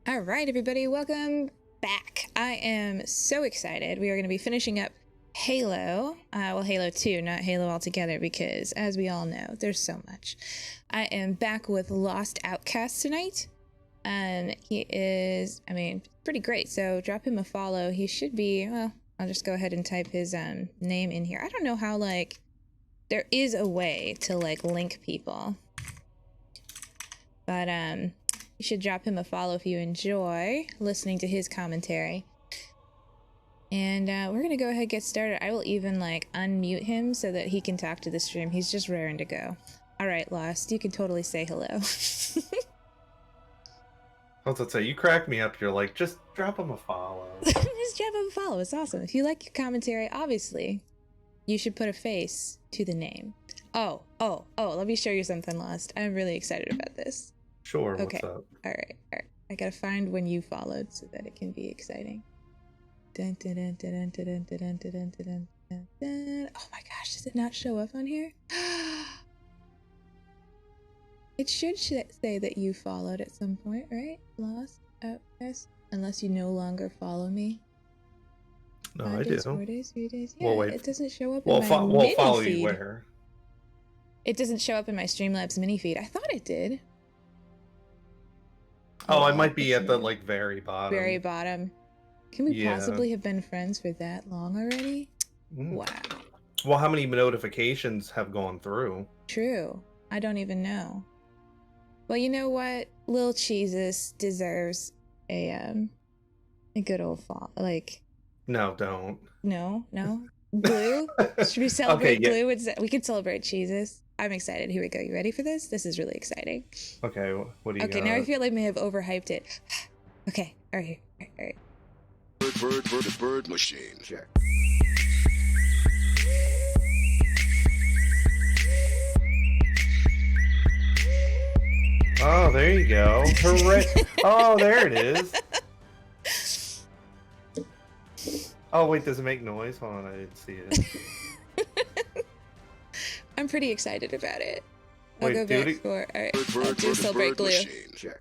All right, everybody, welcome back. I am so excited. We are going to be finishing up Halo. Well, Halo 2, not Halo altogether, because as we all know, there's so much. I am back with Lost Outcast tonight. And he is, pretty great. So drop him a follow. He should be, well, I'll just go ahead and type his name in here. I don't know how, there is a way to, link people. But, you should drop him a follow if you enjoy listening to his commentary. And we're gonna go ahead and get started. I will even unmute him so that he can talk to the stream. He's just raring to go. All right, Lost, you can totally say hello. I was gonna say, you crack me up. You're like, just drop him a follow. Just drop him a follow. It's awesome. If you like your commentary, obviously, you should put a face to the name. Oh, let me show you something, Lost. I'm really excited about this. Sure, okay. What's up? All right. I gotta find when you followed so that it can be exciting. Dun, dun, dun, dun, dun, dun, dun, dun, dun, dun, dun, dun. Oh my gosh, does it not show up on here? It should say that you followed at some point, right? Lost Outcast? Unless you no longer follow me. No, 5 I days, do. 4 days, 3 days. Yeah, Well, wait. it doesn't show up in my we'll mini follow feed. you where? It doesn't show up in my Streamlabs mini feed. I thought it did. Oh, I might be at the very bottom. Very bottom. Can we possibly have been friends for that long already? Wow. Well, how many notifications have gone through? True. I don't even know. Well, you know what? Lil Cheesus deserves a good old fall. No, don't. No. Glue? Should we celebrate Okay, Glue? We can celebrate Cheesus. I'm excited. Here we go. You ready for this? This is really exciting. Okay, what do you got? Now I feel like I may have overhyped it. Okay. All right. Bird machine. Check. Oh, there you go. Hooray. Oh, there it is. Oh, wait, does it make noise? Hold on, I didn't see it. I'm pretty excited about it. Wait, I'll go back for... Alright, I'll do celebrate Glue. Machine. Check.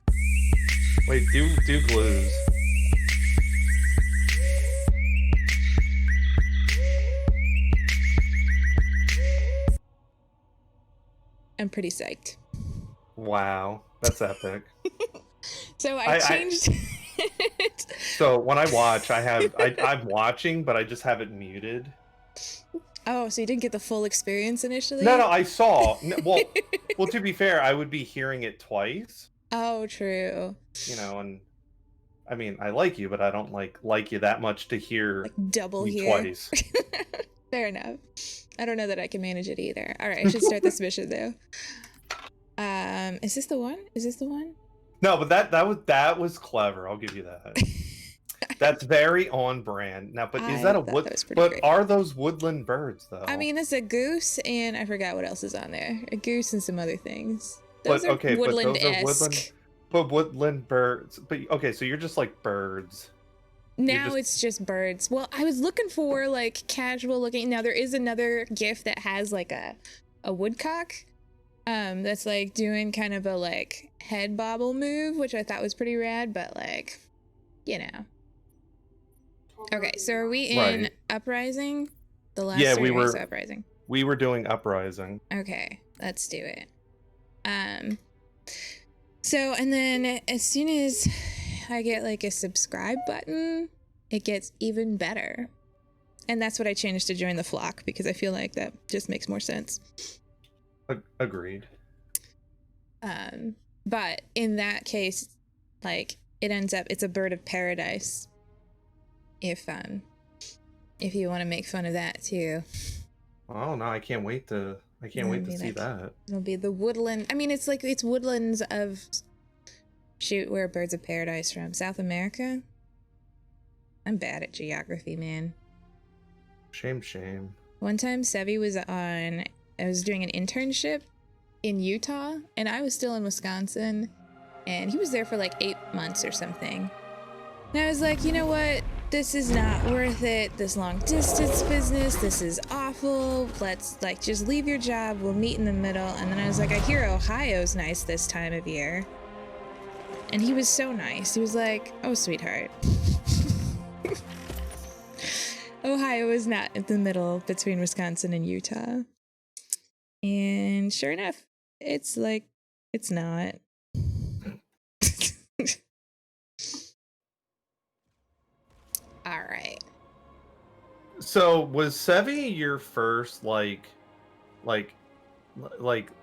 Wait, do glues. I'm pretty psyched. Wow, that's epic. So I changed it. So when I watch, I'm watching, but I just have it muted. Oh, so you didn't get the full experience initially? No, I saw. Well, to be fair, I would be hearing it twice. Oh, true. And I like you, but I don't like you that much to hear double me here. twice. Fair enough. I don't know that I can manage it either. All right, I should start this mission though. Is this the one? No, but that was clever. I'll give you that. That's very on brand. Now, but is that a wood? But great. Are those woodland birds though? It's a goose, and I forgot what else is on there. A goose and some other things. But those are woodland. But woodland birds. But okay, so you're just like birds. Now it's just birds. Well, I was looking for casual looking. Now there is another GIF that has a woodcock. That's doing kind of a head bobble move, which I thought was pretty rad, but Okay, so are we in Uprising? The last we were Uprising. We were doing Uprising. Okay, let's do it. So and then as soon as I get a subscribe button, it gets even better. And that's what I changed to join the flock, because I feel like that just makes more sense. Agreed. But in that case, it ends up, it's a bird of paradise. If you want to make fun of that too. Oh no, I can't wait to see that. It'll be the woodland. It's woodlands of where are birds of paradise from? South America? I'm bad at geography, man. Shame. One time I was doing an internship in Utah, and I was still in Wisconsin, and he was there for 8 months or something. And I was like, you know what? This is not worth it. This long distance business, this is awful. Let's just leave your job. We'll meet in the middle. And then I was like, I hear Ohio's nice this time of year. And he was so nice. He was like, oh, sweetheart. Ohio is not in the middle between Wisconsin and Utah. And sure enough, it's like, it's not. All right. So was Sevi your first like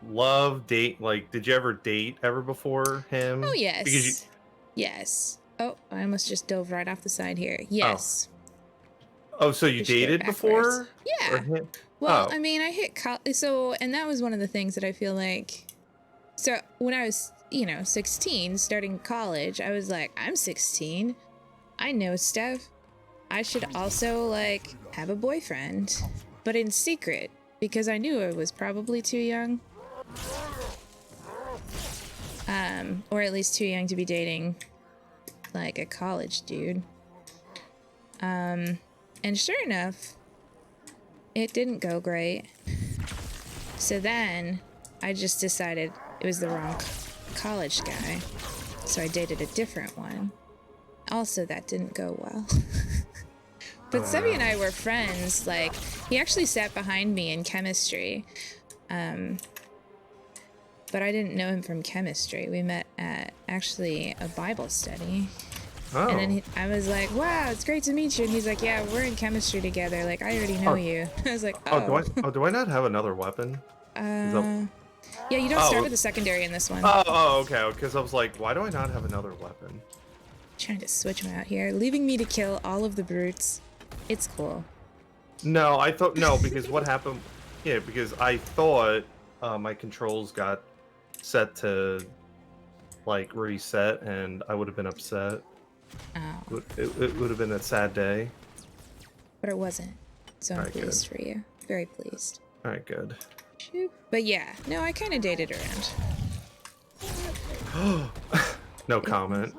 love date? Like, did you ever date ever before him? Oh yes. Yes. Oh, I almost just dove right off the side here. Yes. Oh, so you dated before? Yeah. Well, I mean, I hit college, and that was one of the things that I feel like. So when I was, 16, starting college, I was like, I'm 16. I know stuff. I should also like have a boyfriend, but in secret, because I knew I was probably too young. Or at least too young to be dating like a college dude. And sure enough, it didn't go great. So then I just decided it was the wrong college guy. So I dated a different one. Also, that didn't go well. But Sevi and I were friends. Like, he actually sat behind me in chemistry. But I didn't know him from chemistry. We met at actually a Bible study. Oh. And then I was like, wow, it's great to meet you. And he's like, yeah, we're in chemistry together. Like, I already know you. I was like, oh. Do I not have another weapon? Yeah, you don't start with the secondary in this one. Oh, okay. Because I was like, why do I not have another weapon? Trying to switch them out here, leaving me to kill all of the brutes. It's cool. No, because what happened? Yeah, because I thought my controls got set to like reset, and I would have been upset. Oh. It would have been a sad day. But it wasn't. So I'm pleased for you. Very pleased. All right, good. But yeah, no, I kind of dated around. No comment.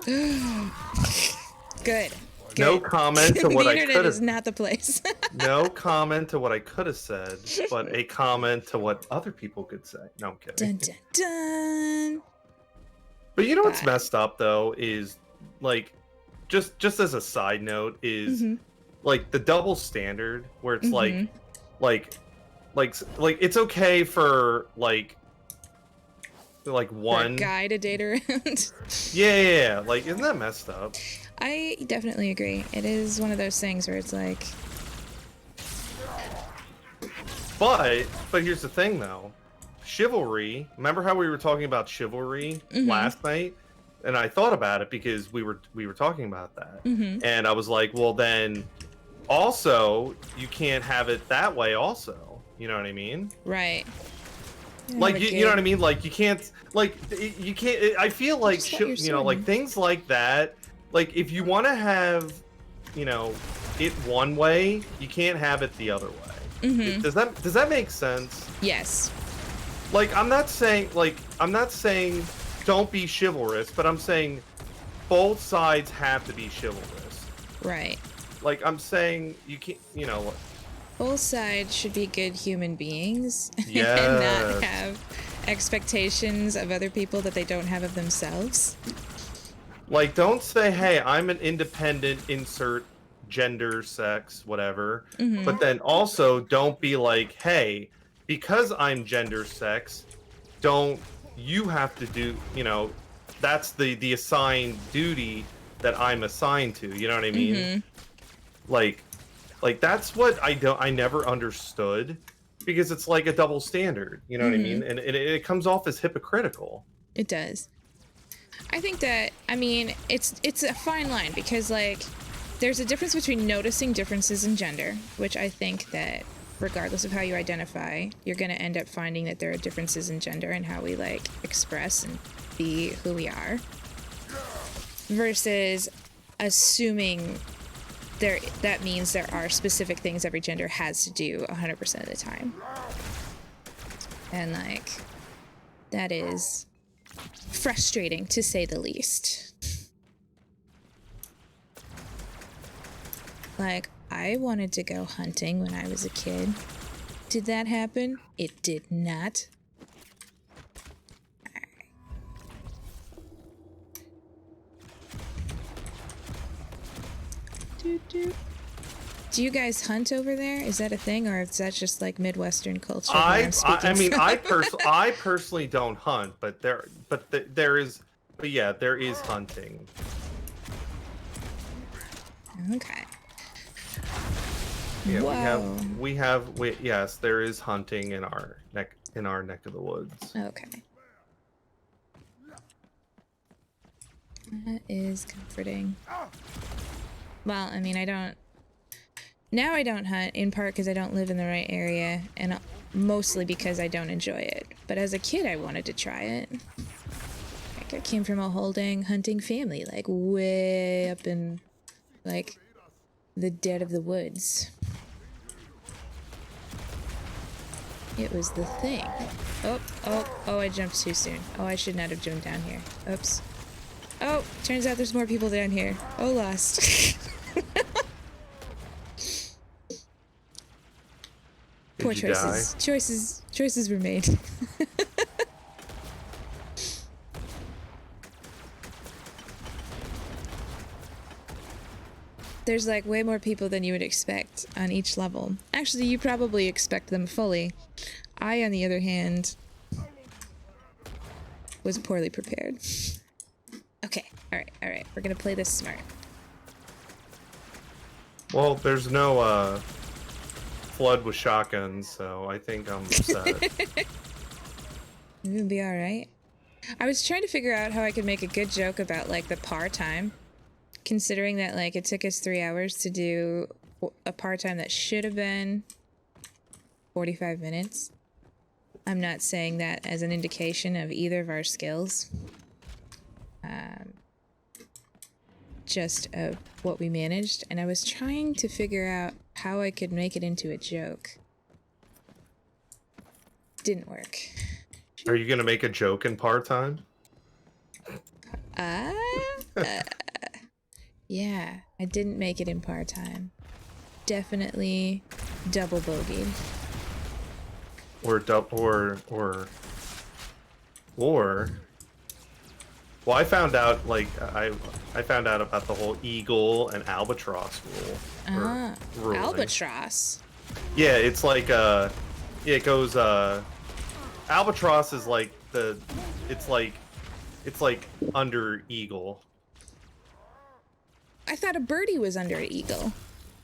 Good. No comment to what I could have. The internet is not the place. No comment to what I could have said, but a comment to what other people could say. No, I'm kidding. Dun, dun, dun. But you know what's messed up though is like, just as a side note is like the double standard where it's like it's okay for like one for a guy to date around. Yeah. Like, isn't that messed up? I definitely agree. It is one of those things where it's like. But here's the thing though, chivalry. Remember how we were talking about chivalry last night? And I thought about it because we were talking about that, and I was like, well, then also you can't have it that way. Also, you know what I mean? Right. Like you know what I mean? Like you can't I feel like like things like that. Like if you want to have, it one way, you can't have it the other way. Does that make sense? Yes. Like I'm not saying don't be chivalrous, but I'm saying both sides have to be chivalrous. Right. Like I'm saying you can't, both sides should be good human beings and yes. not have expectations of other people that they don't have of themselves. Like, don't say, hey, I'm an independent, insert gender, sex, whatever. But then also don't be like, hey, because I'm gender, sex, you have to do, that's the assigned duty that I'm assigned to. You know what I mean? Like that's what I never understood, because it's like a double standard, you know what I mean? And it comes off as hypocritical. It does. I think that, it's a fine line, because like there's a difference between noticing differences in gender, which I think that regardless of how you identify, you're going to end up finding that there are differences in gender and how we like express and be who we are, versus assuming that means there are specific things every gender has to do 100% of the time. And like, that is frustrating to say the least. Like, I wanted to go hunting when I was a kid. Did that happen? It did not. Do you guys hunt over there? Is that a thing, or is that just like Midwestern culture? I mean, I personally don't hunt, but there is hunting. Okay. Yeah, Whoa. yes, there is hunting in our neck of the woods. Okay. That is comforting. Well, I mean, I don't hunt, in part because I don't live in the right area, and mostly because I don't enjoy it. But as a kid, I wanted to try it. Like, I came from a hunting family, like way up in, like, the dead of the woods. It was the thing. Oh, I jumped too soon. Oh, I should not have jumped down here. Oops. Oh, turns out there's more people down here. Oh, lost. Poor choices. Choices were made. There's like way more people than you would expect on each level. Actually, you probably expect them fully. I, on the other hand, was poorly prepared. Okay, alright. We're gonna play this smart. Well, there's no flood with shotguns, so I think I'm set. It'll be alright. I was trying to figure out how I could make a good joke about like the par time. Considering that like it took us 3 hours to do a par time that should have been 45 minutes. I'm not saying that as an indication of either of our skills. Just of what we managed, and I was trying to figure out how I could make it into a joke. Didn't work. Are you gonna make a joke in part-time? Yeah, I didn't make it in part-time. Definitely double bogeyed. Well, I found out I found out about the whole eagle and albatross rule. Ruling. Albatross. Yeah, it's like it goes albatross is like it's like under eagle. I thought a birdie was under an eagle.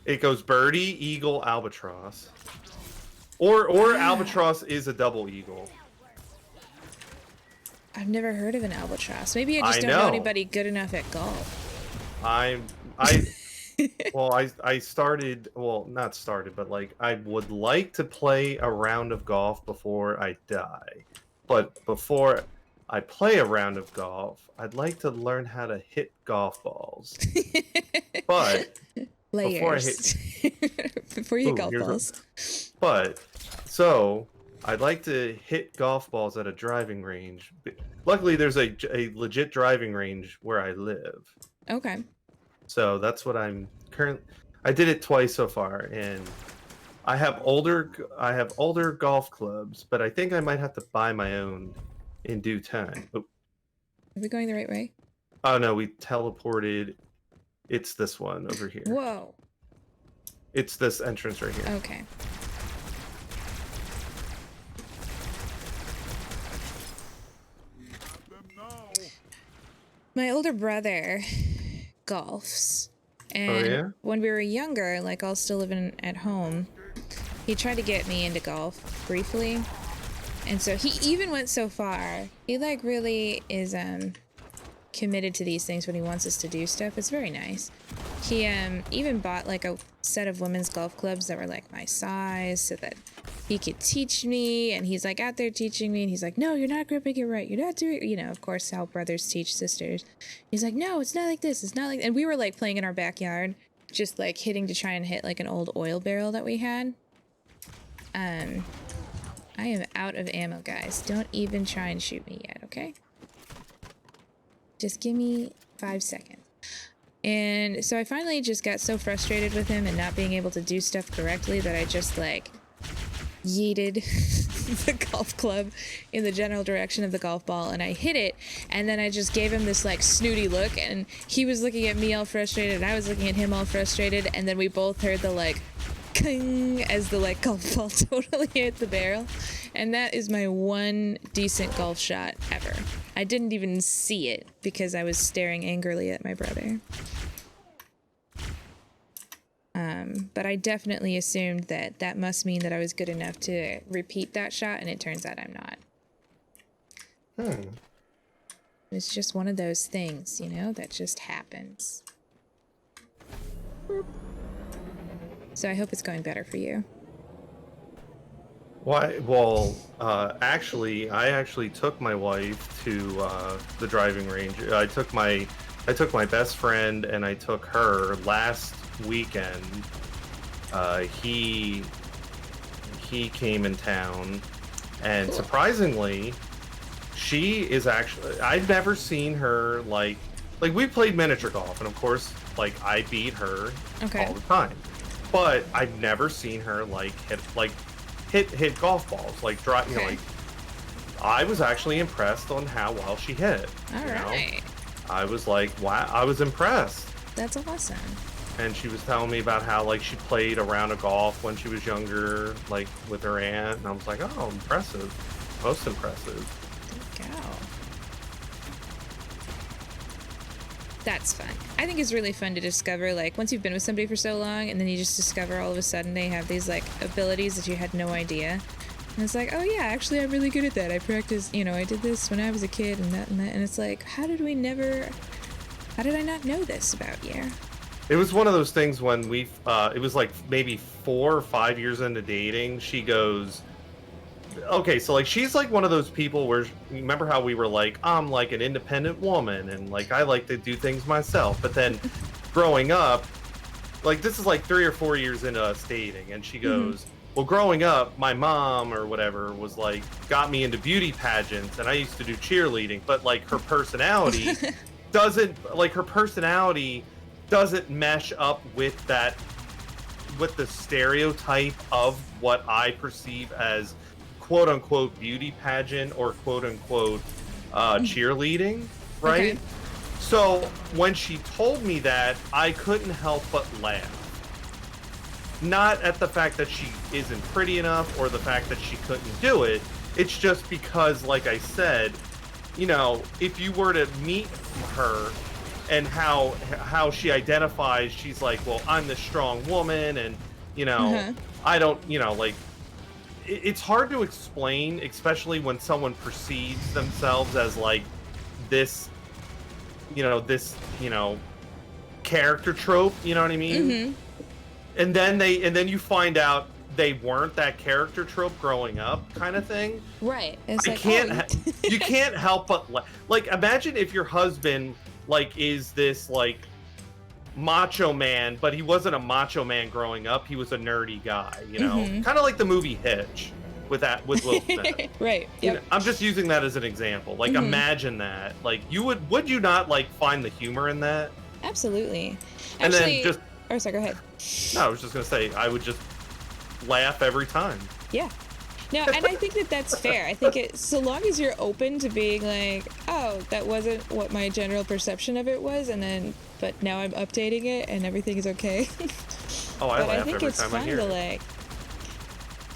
It goes birdie, eagle, albatross. Or albatross is a double eagle. I've never heard of an albatross. Maybe I just don't know anybody good enough at golf. I started, well, not started, but like I would like to play a round of golf before I die. But before I play a round of golf, I'd like to learn how to hit golf balls. But layers. Before you hit golf balls. But so I'd like to hit golf balls at a driving range. Luckily, there's a legit driving range where I live. Okay. So that's what I'm currently. I did it twice so far, and I have older golf clubs, but I think I might have to buy my own in due time. Oh. Are we going the right way? Oh no, we teleported. It's this one over here. Whoa. It's this entrance right here. Okay. My older brother golfs. And when we were younger, like all still living at home, he tried to get me into golf briefly. And so he even went so far. He like really is committed to these things when he wants us to do stuff. It's very nice. He even bought like a set of women's golf clubs that were like my size so that he could teach me, and he's like out there teaching me, and he's like, no, you're not gripping it right, you're not doing, you know, of course how brothers teach sisters. He's like, no, it's not like this, it's not like, and we were like playing in our backyard, just like hitting to try and hit like an old oil barrel that we had. I am out of ammo, guys. Don't even try and shoot me yet, okay? Just give me 5 seconds. And so I finally just got so frustrated with him and not being able to do stuff correctly that I just like yeeted the golf club in the general direction of the golf ball, and I hit it, and then I just gave him this like snooty look, and he was looking at me all frustrated, and I was looking at him all frustrated, and then we both heard the like king as the like golf ball totally hit the barrel. And that is my one decent golf shot ever. I didn't even see it because I was staring angrily at my brother. But I definitely assumed that that must mean that I was good enough to repeat that shot, and it turns out I'm not. It's just one of those things, you know, that just happens. Boop. So I hope it's going better for you. Why? Well, actually, I actually took my wife to the driving range. I took my best friend and I took her last weekend. He came in town, and cool. Surprisingly, she is actually. I've never seen her like we played miniature golf, and of course, like I beat her all the time. But I've never seen her like hit golf balls, like drive. You know, like I was actually impressed on how well she hit. All right. I was like, wow, I was impressed. That's awesome. And she was telling me about how like she played a round of golf when she was younger, like with her aunt, and I was like, oh, impressive, most impressive. There you go. That's fun. I think it's really fun to discover, like, once you've been with somebody for so long, and then you just discover all of a sudden they have these, like, abilities that you had no idea. And it's like, oh yeah, actually I'm really good at that. I practiced, you know, I did this when I was a kid and that and that. And it's like, how did I not know this about you? It was one of those things when it was like maybe 4 or 5 years into dating, she goes, okay, so like she's like one of those people where, remember how we were like, I'm like an independent woman and like I like to do things myself, but then growing up, like this is like 3 or 4 years into us dating, and she goes, well, growing up, my mom or whatever was like got me into beauty pageants, and I used to do cheerleading, but like her personality doesn't mesh up with the stereotype of what I perceive as quote unquote beauty pageant or quote unquote cheerleading, right? Okay. So when she told me that, I couldn't help but laugh. Not at the fact that she isn't pretty enough or the fact that she couldn't do it. It's just because, like I said, you know, if you were to meet her and how she identifies, she's like, well, I'm the strong woman, and you know, I don't, you know, like it's hard to explain, especially when someone perceives themselves as like this character trope, you know what I mean? And then you find out they weren't that character trope growing up, kind of thing. Right. It's you can't help but like imagine if your husband like is this like macho man, but he wasn't a macho man growing up. He was a nerdy guy, you know, kind of like the movie Hitch with Will Smith. Right. Yep. You know, I'm just using that as an example. Like imagine that. Like would you not like find the humor in that? Absolutely. And then just. Oh, sorry. Go ahead. No, I was just gonna say I would just laugh every time. Yeah. No, and I think that's fair. I think so long as you're open to being like, oh, that wasn't what my general perception of it was, but now I'm updating it and everything is okay. Oh, I laugh every time I hear it. Like,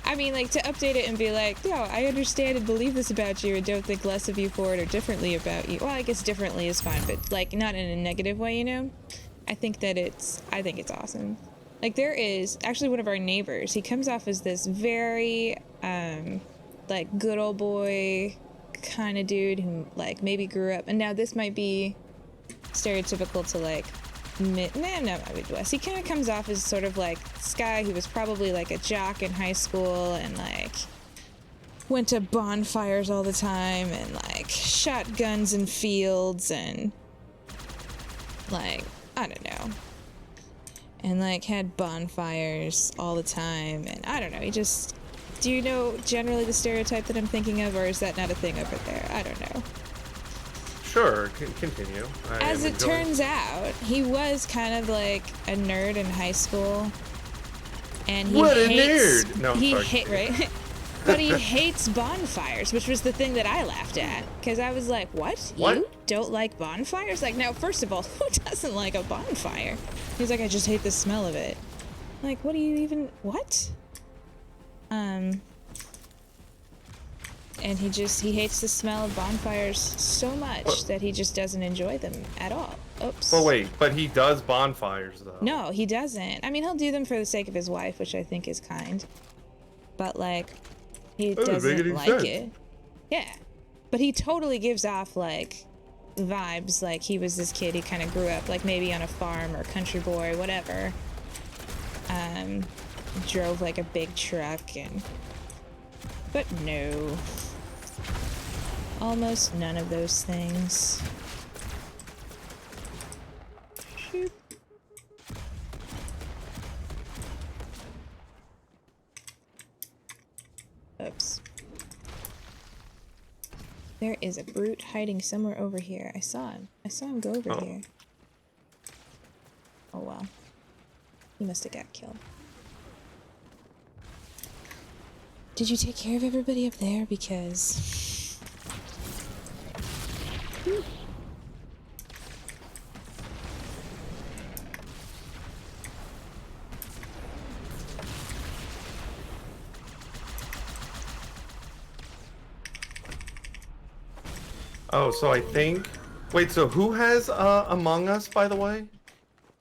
I mean, like to update it and be like, no, I understand and believe this about you and don't think less of you for it or differently about you. Well, I guess differently is fine, but like not in a negative way, you know? I think it's awesome. Like there is actually one of our neighbors. He comes off as this very like good old boy kind of dude who like maybe grew up. And now this might be stereotypical to like not Midwest. He kind of comes off as sort of like this guy who was probably like a jock in high school and like went to bonfires all the time and like shot guns in fields and like I don't know. And like had bonfires all the time, and I don't know. Do you know generally the stereotype that I'm thinking of, or is that not a thing over there? I don't know. Sure, continue. As it turns out, he was kind of like a nerd in high school, And he what a hates, nerd! No, I'm sorry. right? But he hates bonfires, which was the thing that I laughed at. Because I was like, what? You don't like bonfires? Like, now, first of all, who doesn't like a bonfire? He's like, I just hate the smell of it. Like, what do you even... What? And he hates the smell of bonfires so much that he just doesn't enjoy them at all. Oops. But wait, but he does bonfires, though. No, he doesn't. I mean, he'll do them for the sake of his wife, which I think is kind. But, like... He doesn't like it. Yeah. But he totally gives off, like, vibes like he was this kid. He kind of grew up, like, maybe on a farm or country boy, whatever. Drove, like, a big truck and... But no. Almost none of those things. Shoot. Oops. There is a brute hiding somewhere over here. I saw him. I saw him go over here. Oh well. He must have got killed. Did you take care of everybody up there? Because... Oh, so I think... Wait, so who has Among Us, by the way?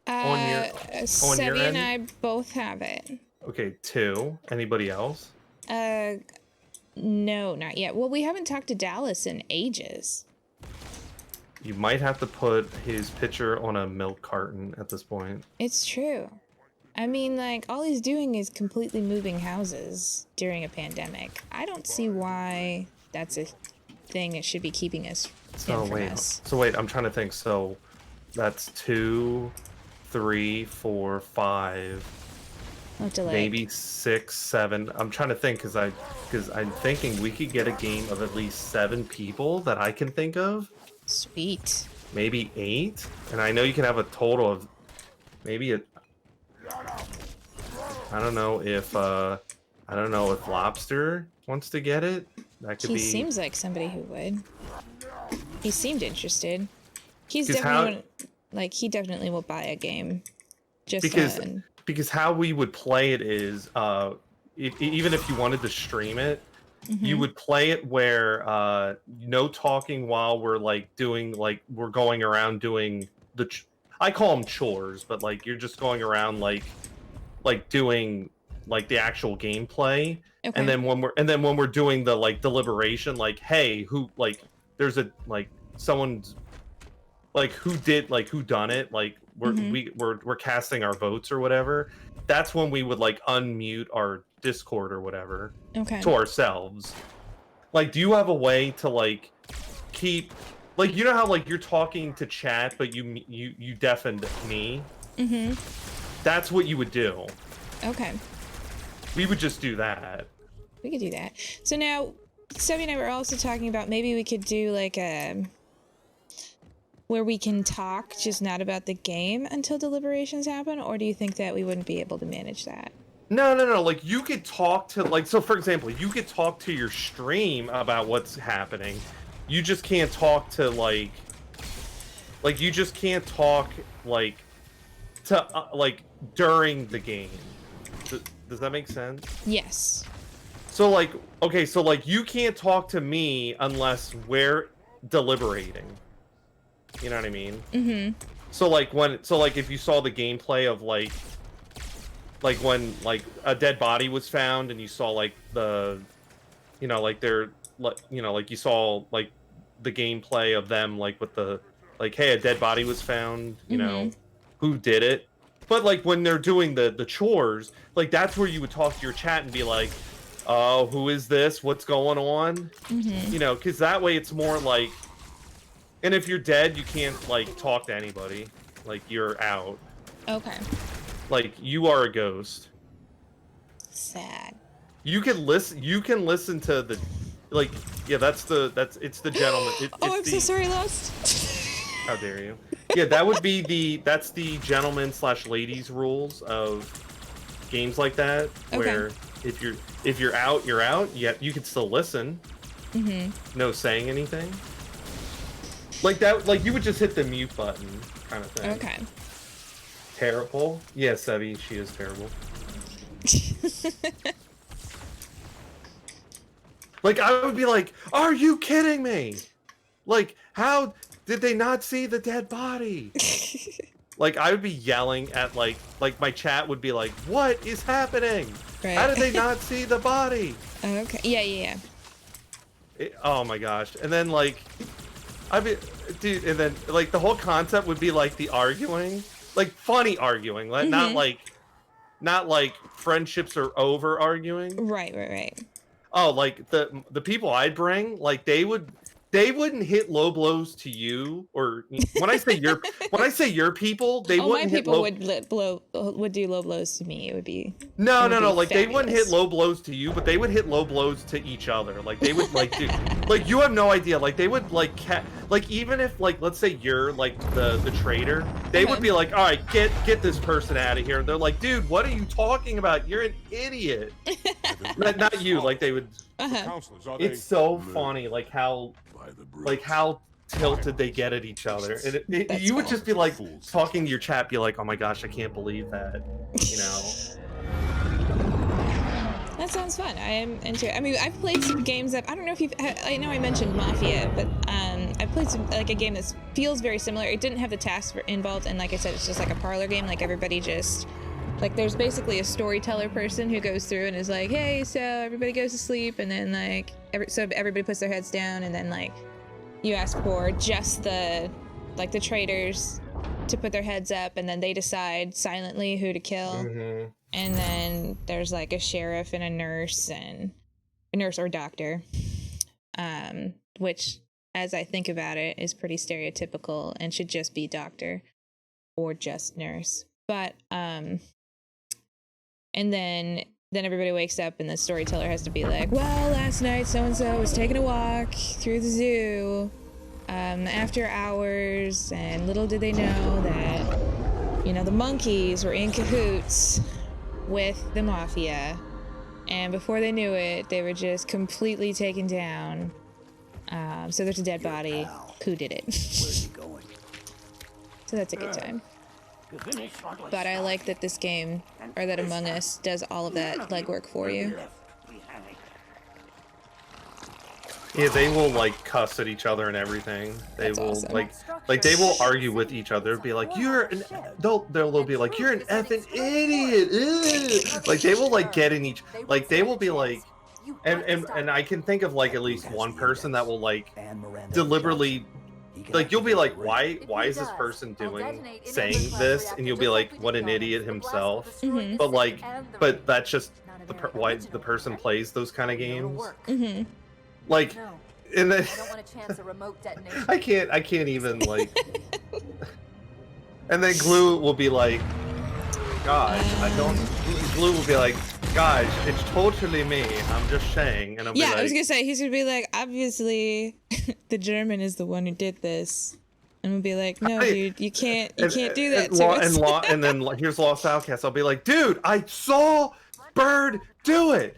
Sevi and I both have it. Okay, 2. Anybody else? No, not yet. Well, we haven't talked to Dallas in ages. You might have to put his picture on a milk carton at this point. It's true. I mean, like, all he's doing is completely moving houses during a pandemic. I don't see why that's a thing that should be keeping us from us. So wait, I'm trying to think. So that's 2, 3, 4, 5. Maybe 6, 7. I'm trying to think because I'm thinking we could get a game of at least 7 people that I can think of. Sweet. Maybe 8, and I know you can have a total of maybe I don't know if Lobster wants to get it. That could be. He seems like somebody who would. He seemed interested. He's definitely he definitely will buy a game. Just because how we would play it is even if you wanted to stream it, you would play it where no talking while we're we're going around doing I call them chores, but like you're just going around like doing like the actual gameplay. Okay. And then when we're doing the like deliberation, like, hey, who, like, there's a like someone's like who done it, like we're casting our votes or whatever. That's when we would like unmute our Discord or whatever to ourselves. Like, do you have a way to like keep, like, you know how like you're talking to chat but you deafened me? That's what you would do. Okay. We would just do that. We could do that. So now, Sevi and I were also talking about maybe we could do like a where we can talk, just not about the game until deliberations happen, or do you think that we wouldn't be able to manage that? No. Like, you could talk to, like, so for example, you could talk to your stream about what's happening. You just can't talk to like you just can't talk like to like during the game. Does that make sense? Yes. So like, okay, so like you can't talk to me unless we're deliberating. You know what I mean? So like if you saw the gameplay of like when like a dead body was found and you saw like the, you know, like they're like, you know, like you saw like the gameplay of them like with the like, hey, a dead body was found, you know, who did it? But like when they're doing the chores, like that's where you would talk to your chat and be like, oh, who is this? What's going on? You know, because that way it's more like, and if you're dead, you can't like talk to anybody. Like, you're out. Okay. Like, you are a ghost. Sad. You can listen to the, like, yeah, it's the gentleman. I'm so sorry, Lost. How dare you? Yeah, that would be that's the gentleman / ladies rules of games like that where if you're out, you're out. Yet you can still listen. No saying anything. Like that. Like you would just hit the mute button, kind of thing. Okay. Terrible. Yeah, Sevi, she is terrible. Like I would be like, "Are you kidding me? Like, how did they not see the dead body?" Like I would be yelling at like my chat would be like, "What is happening? Right. How did they not see the body?" Okay. Yeah. Oh my gosh! And then like, dude, and then like the whole concept would be like the arguing, like funny arguing, like not like friendships are over arguing. Right. Oh, like the people I'd bring, like they wouldn't hit low blows to you, or when I say your people, they wouldn't hit low. My people would do low blows to me. It would be no. Like fabulous. they wouldn't hit low blows to you, but they would hit low blows to each other. Like they would like dude, like you have no idea. Like they would like like even if like let's say you're like the traitor, they would be like, all right, get this person out of here. And they're like, dude, what are you talking about? You're an idiot. not you. Like they would. It's so funny, like how tilted they get at each other, and you would just be like talking to your chat, be like, "Oh my gosh, I can't believe that," you know. That sounds fun. I am into it. I mean, I've played some games that I don't know if I know I mentioned Mafia, but I've played some like a game that feels very similar. It didn't have the tasks involved, and like I said, it's just like a parlor game. Like everybody just. Like there's basically a storyteller person who goes through and is like, hey, so everybody goes to sleep, and then like everybody puts their heads down, and then like you ask for just the traitors to put their heads up, and then they decide silently who to kill. And then there's like a sheriff and a nurse or doctor, which as I think about it is pretty stereotypical and should just be doctor or just nurse. But and then everybody wakes up and the storyteller has to be like, well, last night so-and-so was taking a walk through the zoo after hours, and little did they know that, you know, the monkeys were in cahoots with the mafia, and before they knew it, they were just completely taken down. So there's a dead body. Who did it? So that's a good time. But I like that this game, or that Among Us, does all of that legwork for you. Yeah, they will like cuss at each other and everything. That's awesome. like they will argue with each other. Be like, they'll be like, you're an effing idiot. Ugh. Like they will like get in each, like they will be like, and I can think of like at least one person that will like deliberately. Like you'll be like, why is this person saying this? And you'll be like, what an idiot himself. But that's just why the person plays those kind of games. Like, and then I can't even like. And then Glue will be like, gosh, Glue will be like, guys, it's totally me. I'm just saying. And I'll be like, I was gonna say he's gonna be like, obviously, the German is the one who did this, and we'll be like, no, dude, you can't do that. And then here's Lost Outcast. I'll be like, dude, I saw Bird do it.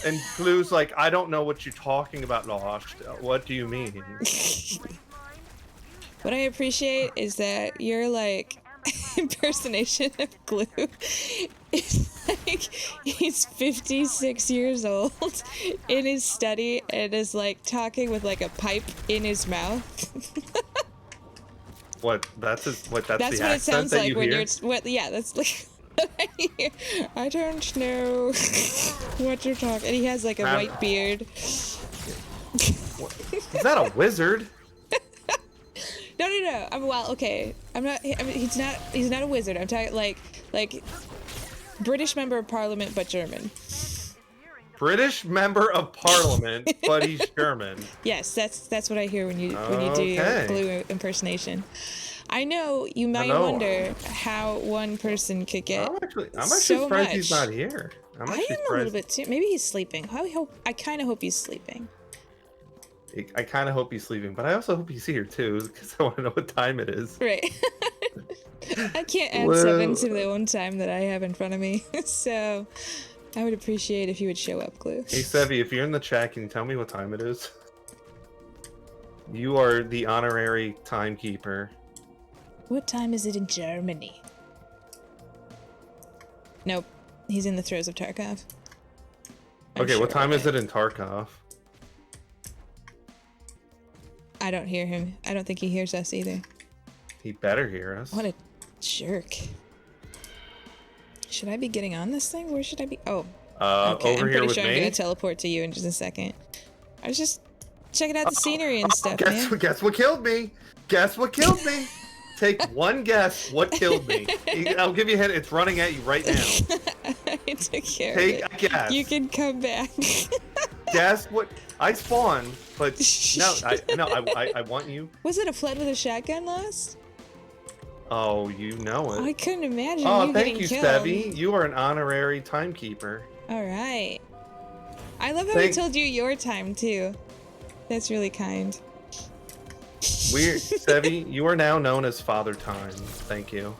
And Glue's like, I don't know what you're talking about, Lost. What do you mean? What I appreciate is that your like impersonation of Glue is like he's 56 years old in his study and is like talking with like a pipe in his mouth. What? That's the what it sounds like when you're. Yeah, that's like. I don't know what you're talking. And he has like a white beard. Is that a wizard? No. Well, okay. I'm not. I mean, he's not a wizard. I'm talking like British member of Parliament, but German. British member of Parliament, but he's German. Yes, that's what I hear when you do your Glue impersonation. I know you might wonder how one person could get. I'm actually so surprised much. he's not here. I am a little bit too. Maybe he's sleeping. I kind of hope he's sleeping. I kind of hope he's sleeping, but I also hope he's here too, because I want to know what time it is. Right. I can't add Well- 7 to the one time that I have in front of me, so I would appreciate if you would show up, Glue. Hey Sevi, if you're in the chat, can you tell me what time it is? You are the honorary timekeeper. What time is it in Germany? Nope. He's in the throes of Tarkov. I'm Okay, sure what time of is it in Tarkov? I don't hear him. I don't think he hears us either. He better hear us. What a jerk. Should I be getting on this thing? Where should I be? Oh. Okay, Over I'm here pretty with sure I'm me. gonna teleport to you in just a second. I was just checking out the scenery and stuff, guess, man. guess what killed me? Guess what killed me? Take one guess. What killed me? I'll give you a hint. It's running at you right now. I took care Take of a guess. it. You can come back. Guess what? I spawned, but no, I want you. Was it a flood with a shotgun lost? Oh, you know it. I couldn't imagine Oh, you thank getting you, killed. Stevie. You are an honorary timekeeper. All right. I love how Thank- he told you your time too. That's really kind. Weird, Stevie. You are now known as Father Time. Thank you.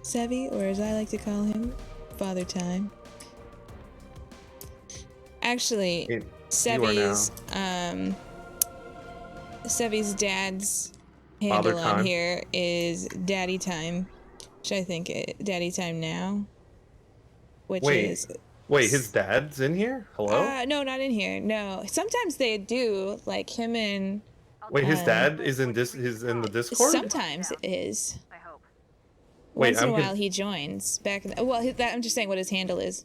Sevi, or as I like to call him, Father Time. Actually, You are now. Sevi's dad's Father handle on Time. here is Daddy Time, which I think Daddy Time now, which Wait. is Wait, his dad's in here? Hello? no, not in here. No, sometimes they do, like him and Wait, his dad is in the Discord? sometimes it is. I hope. Wait, Once in a I'm while conf- he joins back. I'm just saying what his handle is.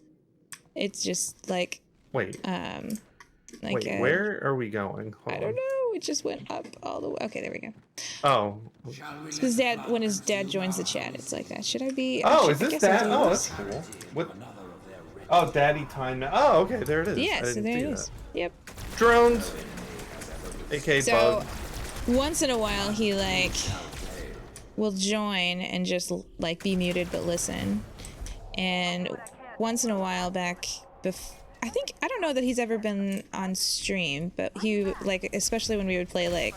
It's just like Wait, like wait, where are we going? Hold I don't on. know. It just went up all the way. Okay, there we go. Oh. It's because when his dad joins the chat, it's like that. Should I be? Oh, I is this guess I'll dad? do Oh, this. that's cool. What? Oh, Daddy Time now. Oh, okay, there it is. Yeah, I so didn't there see it is. Yep. that. Drones. AK So bug. once in a while, he like will join and just like be muted but listen. And once in a while back, I don't know that he's ever been on stream, but he like, especially when we would play like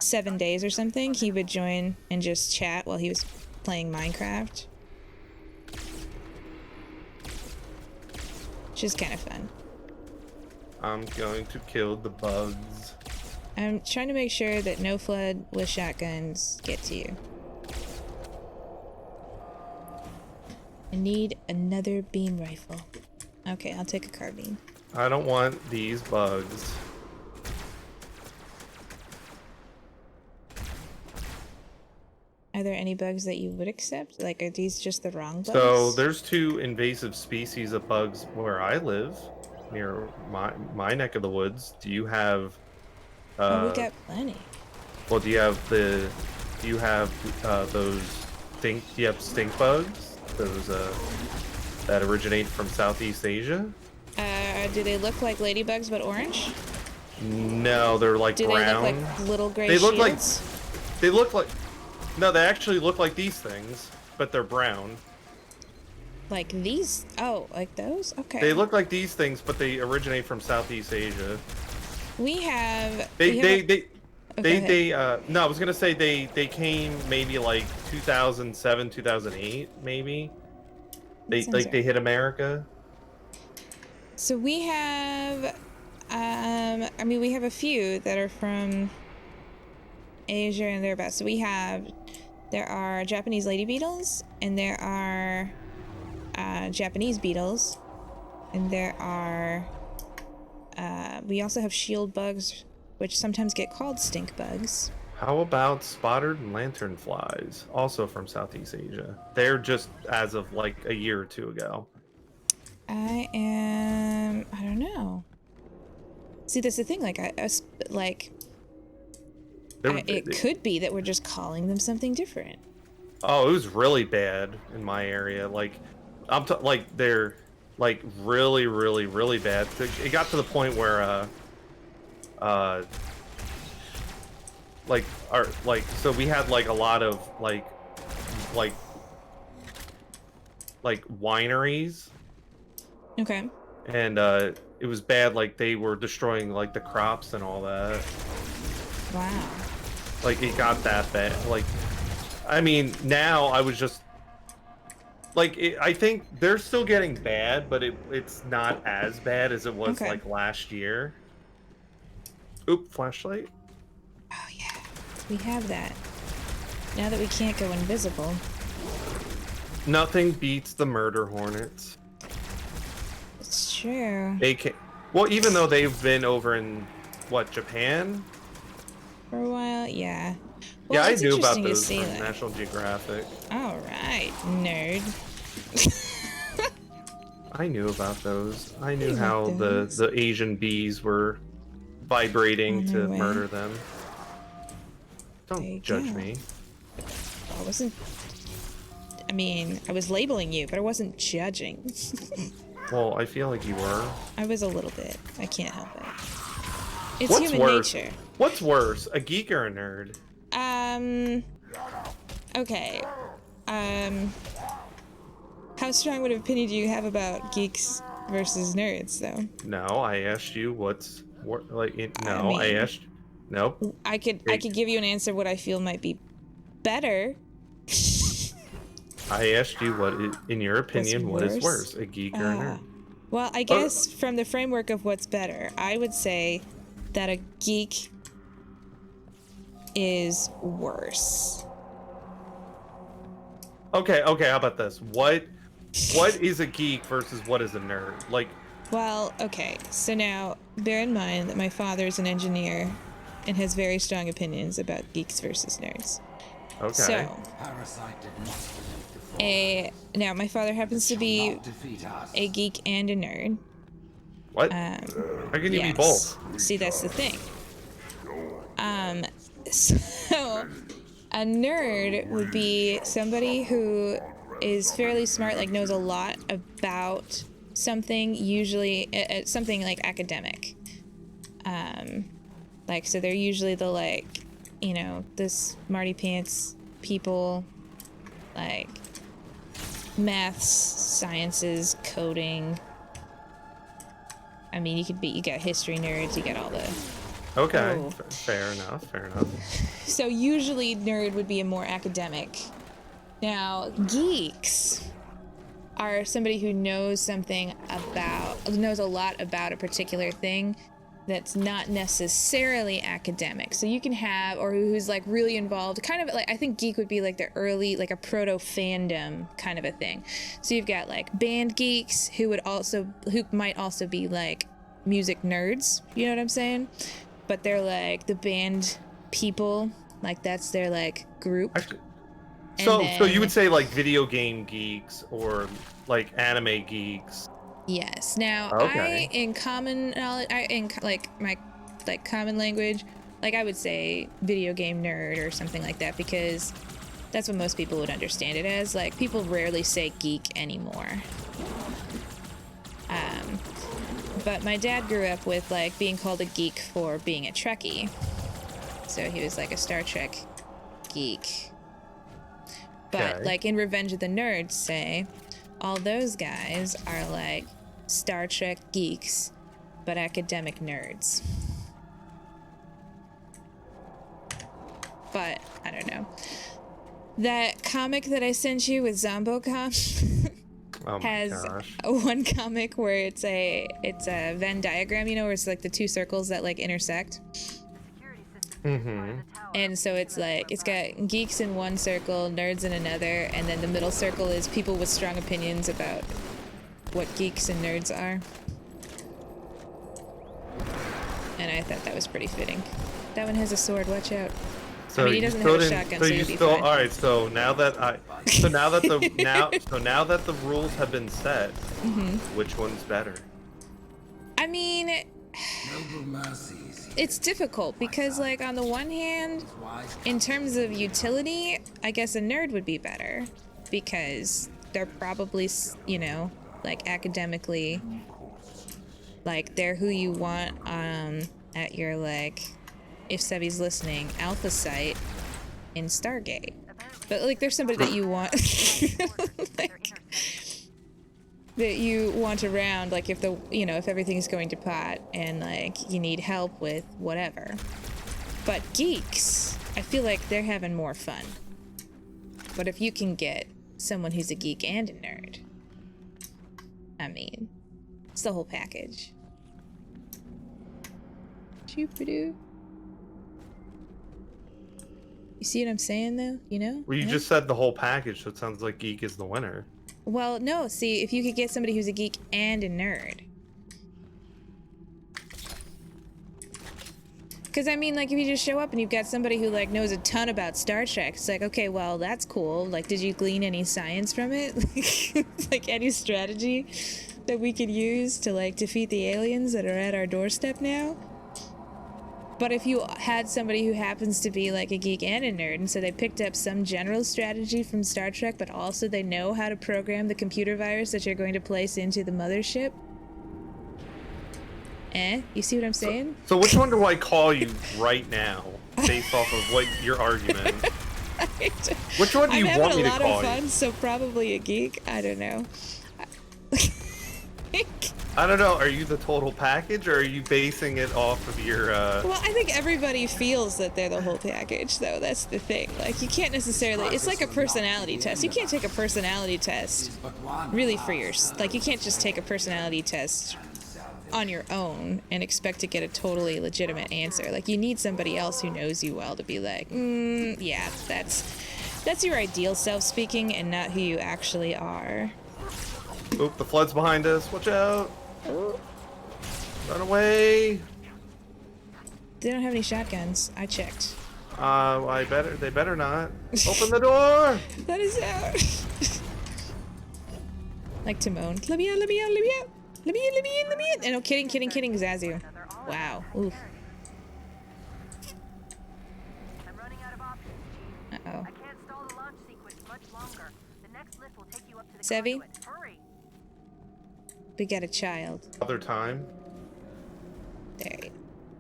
7 days or something, he would join and just chat while he was playing Minecraft. Which is kind of fun. I'm going to kill the bugs. I'm trying to make sure that no flood with shotguns get to you. I need another beam rifle. Okay, I'll take a carbine. I don't want these bugs. Are there any bugs that you would accept? Like, are these just the wrong bugs? So there's 2 invasive species of bugs where I live, near my neck of the woods. Do you have? Oh, we got plenty. Well, do you have those stink? Do you have stink bugs? Those that originate from Southeast Asia? Do they look like ladybugs but orange? No, they're like Do brown. they look like little gray They look shields? They look like. No, they actually look like these things, but they're brown. Like these? Oh, like those? Okay. They look like these things, but they originate from Southeast Asia. We have. No, I was gonna say they came maybe like 2007, 2008, maybe. They Sounds like right. they hit America. So we have. I mean, we have a few that are from Asia and thereabouts. So there are Japanese lady beetles, and there are Japanese beetles, and there are. We also have shield bugs, which sometimes get called stink bugs. How about spotted lanternflies, also from Southeast Asia? They're just as of like a year or 2 ago. I don't know. See, that's the thing. Like, it could be that we're just calling them something different. Oh, it was really bad in my area. Like, like they're like really, really, really bad. It got to the point where so we had like a lot of like wineries, Okay. and it was bad. Like they were destroying like the crops and all that. Wow. Like it got that bad. Like, I mean, now I was just like, I think they're still getting bad, but it's not as bad as it was Okay. like last year. Oop, flashlight. Oh yeah, we have that. Now that we can't go invisible. Nothing beats the murder hornets. It's true. Well, even though they've been over in what, Japan? For a while, yeah. Well, Yeah, I it's knew about interesting to those see, from like, National Geographic. all right, nerd. I knew about those. I knew You how like those. the Asian bees were vibrating On to their way. murder them. There you Don't judge go. me. I wasn't. I mean, I was labeling you, but I wasn't judging. Well, I feel like you were. I was a little bit. I can't help it. It's What's human worse? nature. What's worse, a geek or a nerd? Okay. How strong would an opinion do you have about geeks versus nerds, though? No, I asked you what's like. No, I mean- asked. Nope. I could give you an answer what I feel might be better. I asked you in your opinion, what is worse? worse, a geek or a nerd? Well, I guess from the framework of what's better, I would say that a geek is worse. Okay, how about this? What is a geek versus what is a nerd? Like, Well, okay, so now bear in mind that my father is an engineer and has very strong opinions about geeks versus nerds. okay. So, now my father happens to be a geek and a nerd. What? How can you be Yes. both? See, that's the thing. So a nerd would be somebody who is fairly smart, like knows a lot about something, usually something like academic. Like, so they're usually the, like, you know, the smarty pants people, like maths, sciences, coding. I mean, you got history nerds, you got all the. Okay, Oh. fair enough. So usually nerd would be a more academic. Now, geeks are somebody who knows knows a lot about a particular thing that's not necessarily academic. So you can have, or who's like really involved, kind of like, I think geek would be like the early, like a proto fandom kind of a thing. So you've got like band geeks who might also be like music nerds, you know what I'm saying? But they're like the band people, like that's their like group. Actually, And so then- you would say like video game geeks or like anime geeks. Yes. Now, Okay. in common knowledge, my common language, like I would say video game nerd or something like that, because that's what most people would understand it as. Like, people rarely say geek anymore. But my dad grew up with like being called a geek for being a Trekkie. So he was like a Star Trek geek. But Okay. like in Revenge of the Nerds, say, all those guys are like Star Trek geeks, but academic nerds. But I don't know. That comic that I sent you with Zombocom Oh my has gosh. one comic where it's a Venn diagram, you know, where it's like the two circles that like intersect. Mm-hmm. And so it's like, it's got geeks in one circle, nerds in another, and then the middle circle is people with strong opinions about what geeks and nerds are. And I thought that was pretty fitting. That one has a sword, watch out. So mean, he you doesn't still have a didn't- shotgun, so so you you'll be still fine. all right. So now that the rules have been set, Mm-hmm. which one's better? I mean, it's difficult because, like, on the one hand, in terms of utility, I guess a nerd would be better because they're probably, you know, like academically, like they're who you want at your, like, if Sebi's listening, alpha site in Stargate. But like, there's somebody that you want. Like, that you want around, like if if everything's going to pot and like you need help with whatever. But geeks, I feel like they're having more fun. But if you can get someone who's a geek and a nerd, I mean, it's the whole package. Choop-a-doo. You see what I'm saying, though? You know? Well, you just said the whole package, so it sounds like geek is the winner. Well, no. See, if you could get somebody who's a geek and a nerd. Because, I mean, like, if you just show up and you've got somebody who, like, knows a ton about Star Trek, it's like, okay, well, that's cool. Like, did you glean any science from it? Like, any strategy that we could use to, like, defeat the aliens that are at our doorstep now? But if you had somebody who happens to be like a geek and a nerd, and so they picked up some general strategy from Star Trek, but also they know how to program the computer virus that you're going to place into the mothership. You see what I'm saying? So which one do I call you right now, based off of what your argument? Which one do you want me to call you? I'm having a lot of fun, so probably a geek. I don't know. I don't know. Are you the total package, or are you basing it off of your? Well, I think everybody feels that they're the whole package, though. That's the thing. Like, you can't necessarily. It's like a personality test. You can't take a personality test really for like, you can't just take a personality test on your own and expect to get a totally legitimate answer. Like, you need somebody else who knows you well to be like, yeah, that's your ideal self speaking, and not who you actually are. Oop, the flood's behind us. Watch out. Run away. They don't have any shotguns. I checked. They better not. Open the door. Let us out. Like Timon. Let me out, let me out, let me out. Let me in, let me in, let me in. No, kidding, Zazu. Wow. Oof. Uh-oh. Sevi? We got a child. Other time. There you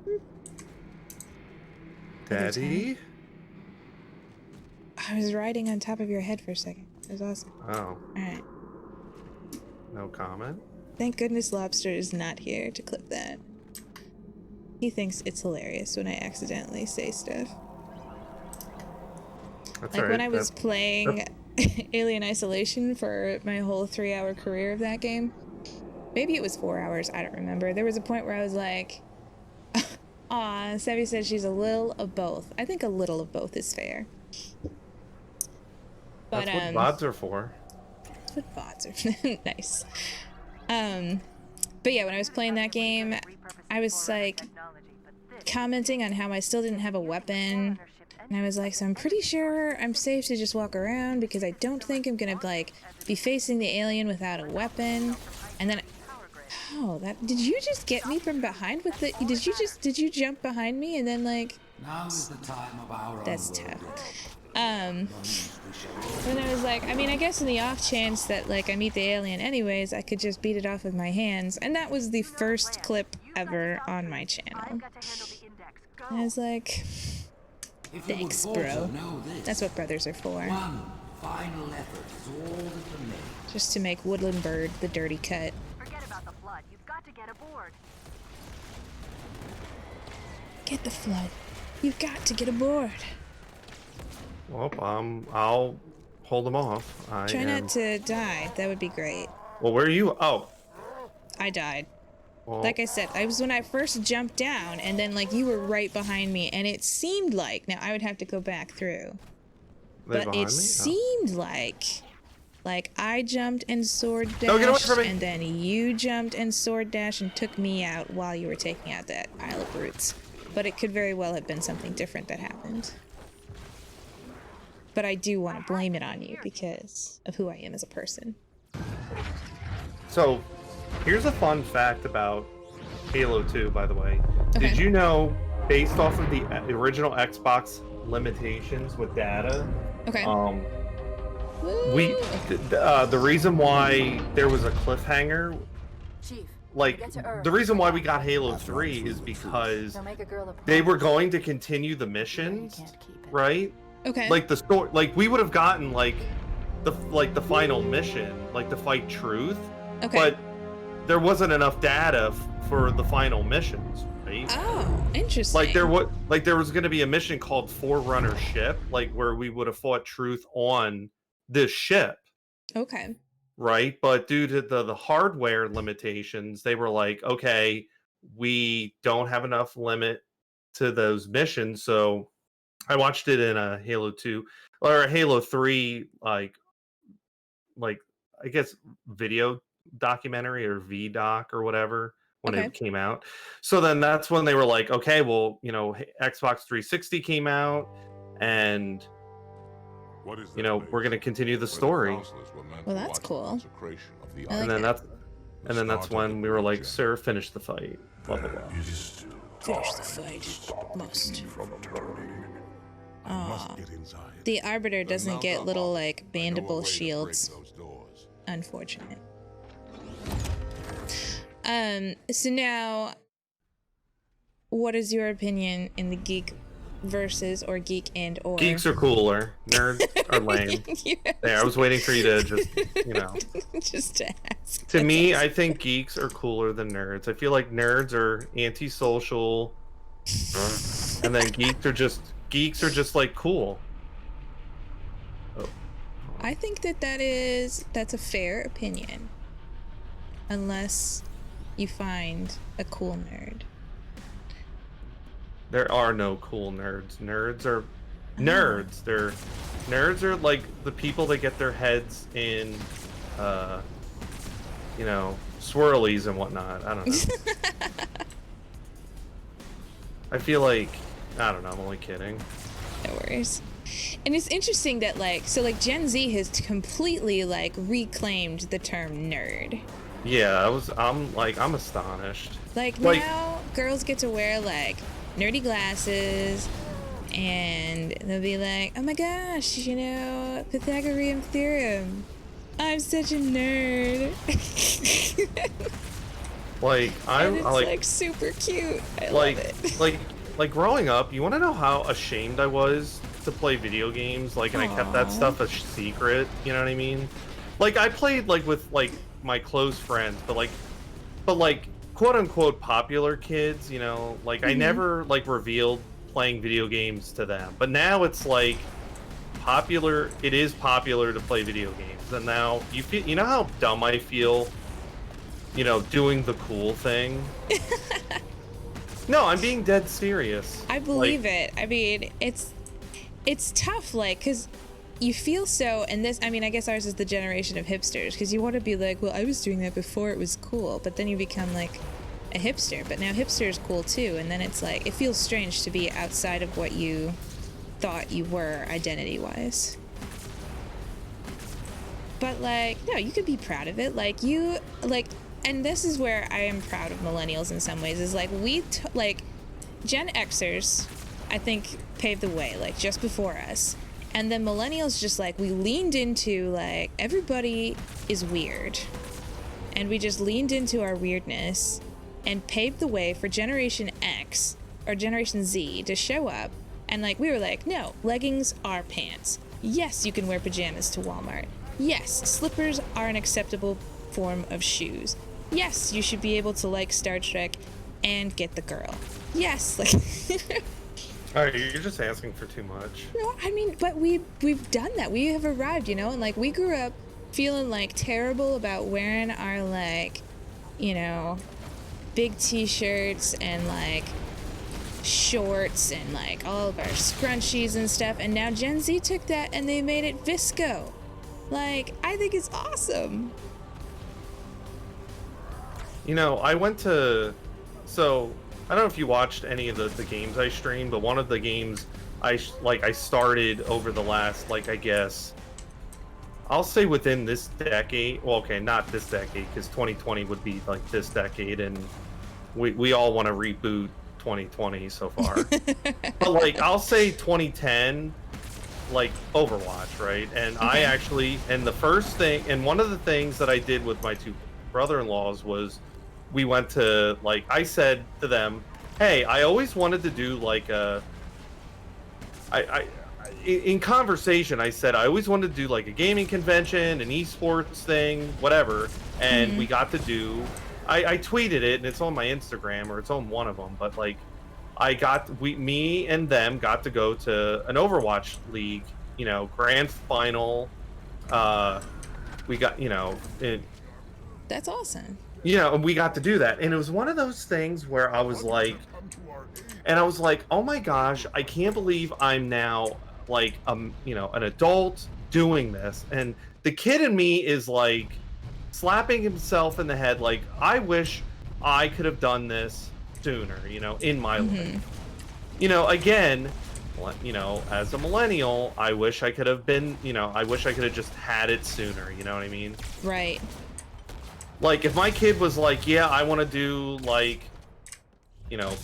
go. Daddy? I was riding on top of your head for a second. It was awesome. Oh. Alright. No comment. Thank goodness Lobster is not here to clip that. He thinks it's hilarious when I accidentally say stuff. That's like right. When I was playing Alien Isolation for my whole 3-hour career of that game. Maybe it was 4 hours, I don't remember. There was a point where I was like, aw, Sevi said she's a little of both. I think a little of both is fair. But, that's what VODs are for. That's what VODs are. Nice. But yeah, when I was playing that game, I was like commenting on how I still didn't have a weapon. And I was like, so I'm pretty sure I'm safe to just walk around because I don't think I'm gonna like be facing the alien without a weapon. And then, oh, did you just get me from behind with the? Did you jump behind me and then like? Now is the time of our that's tough. And I was like, I mean, I guess in the off chance that like I meet the alien anyways, I could just beat it off with my hands. And that was the first clip ever on my channel. And I was like, thanks, bro. That's what brothers are for. One final effort is all that remains. Just to make Woodland Bird the dirty cut. Forget about the flood. You've got to get aboard. Get the flood. You've got to get aboard. Well, I'll hold them off. Try not to die. That would be great. Well, where are you? Oh. I died. Well, like I said, I was when I first jumped down, and then like you were right behind me, and it seemed like now I would have to go back through, but it seemed like I jumped and sword dashed, and then you jumped and sword dashed and took me out while you were taking out that pile of brutes. But it could very well have been something different that happened. But I do want to blame it on you because of who I am as a person. So, here's a fun fact about Halo 2, by the way. Okay. Did you know, based off of the original Xbox limitations with data, okay. The reason why there was a cliffhanger, Chief, like, the reason why we got Halo 3 is because they were going to continue the missions, right? Okay. Like the story, like we would have gotten like the final mission, like to fight Truth, Okay. But there wasn't enough data for the final missions, right? Oh, interesting. Like there was going to be a mission called Forerunner Ship, like where we would have fought Truth on this ship, Okay. right? But due to the hardware limitations, they were like, okay, we don't have enough limit to those missions. So I watched it in a Halo 2 or a Halo 3 like I guess video documentary or VDoc or whatever when Okay. it came out. So then that's when they were like, okay, well, you know, Xbox 360 came out and you know, we're going to continue the story. Well, that's cool. I And like then that's when we were like, sir, finish the fight. Blah blah blah. Finish the fight. Must. Aw. The Arbiter doesn't get little, like, bandable shields. Unfortunate. So now, what is your opinion in the geek versus or geek and or? Geeks are cooler. Nerds are lame. Yeah. There, I was waiting for you to just, you know. Just to ask. To me, I think geeks are cooler than nerds. I feel like nerds are antisocial, and then geeks are just like cool. Oh. I think that's a fair opinion. Unless you find a cool nerd. There are no cool nerds. Nerds are nerds. Nerds are like the people that get their heads in you know, swirlies and whatnot. I don't know. I feel like I don't know, I'm only kidding. No worries. And it's interesting that like Gen Z has completely like reclaimed the term nerd. Yeah, I'm astonished. Like now girls get to wear like nerdy glasses and they'll be like, oh my gosh, you know, Pythagorean theorem. I'm such a nerd. Like and it's like super cute. I like love it. like growing up, you want to know how ashamed I was to play video games, like, and I kept that stuff a secret, you know what I mean? Like I played like with like my close friends, but like quote unquote popular kids, you know, like I never like revealed playing video games to them. But now it's like it is popular to play video games, and now you know how dumb I feel, you know, doing the cool thing. No, I'm being dead serious. I believe it. I mean, it's tough, like, because you feel so, and this, I mean, I guess ours is the generation of hipsters, because you want to be like, well, I was doing that before it was cool, but then you become like a hipster, but now hipster is cool too, and then it's like, it feels strange to be outside of what you thought you were identity-wise. But like, no, you could be proud of it. Like you, like, and this is where I am proud of millennials in some ways, is like like Gen Xers, I think, paved the way, like just before us. And then millennials just like, we leaned into like, everybody is weird. And we just leaned into our weirdness and paved the way for Generation X or Generation Z to show up. And like, we were like, no, leggings are pants. Yes, you can wear pajamas to Walmart. Yes, slippers are an acceptable form of shoes. Yes, you should be able to like Star Trek and get the girl. Yes, like... Alright, you're just asking for too much. No, I mean, but we've done that. We have arrived, you know? And like, we grew up feeling like terrible about wearing our like, you know, big t-shirts and like shorts and like all of our scrunchies and stuff. And now Gen Z took that and they made it visco. Like, I think it's awesome. You know, I went to... So, I don't know if you watched any of the games I streamed, but one of the games I started over the last, like, I guess... I'll say within this decade... Well, okay, not this decade, because 2020 would be, like, this decade, and we all want to reboot 2020 so far. But, like, I'll say 2010... like Overwatch, right? And I actually, and the first thing, and one of the things that I did with my two brother-in-laws was we went to, like, I said to them, hey, I always wanted to do like a, in conversation, I said I always wanted to do like a gaming convention, an esports thing, whatever, and we got to do. I tweeted it, and it's on my Instagram, or it's on one of them. But like, me and them got to go to an Overwatch League, grand final. We got, That's awesome. and we got to do that, and it was one of those things where I was like, oh my gosh, I can't believe I'm now like, an adult doing this, and the kid in me is like slapping himself in the head, like, I wish I could have done this sooner, in my life. Again, as a millennial, I wish I could have been, I wish I could have just had it sooner, you know what I mean? Right. Like, if my kid was like, yeah, I want to do, like,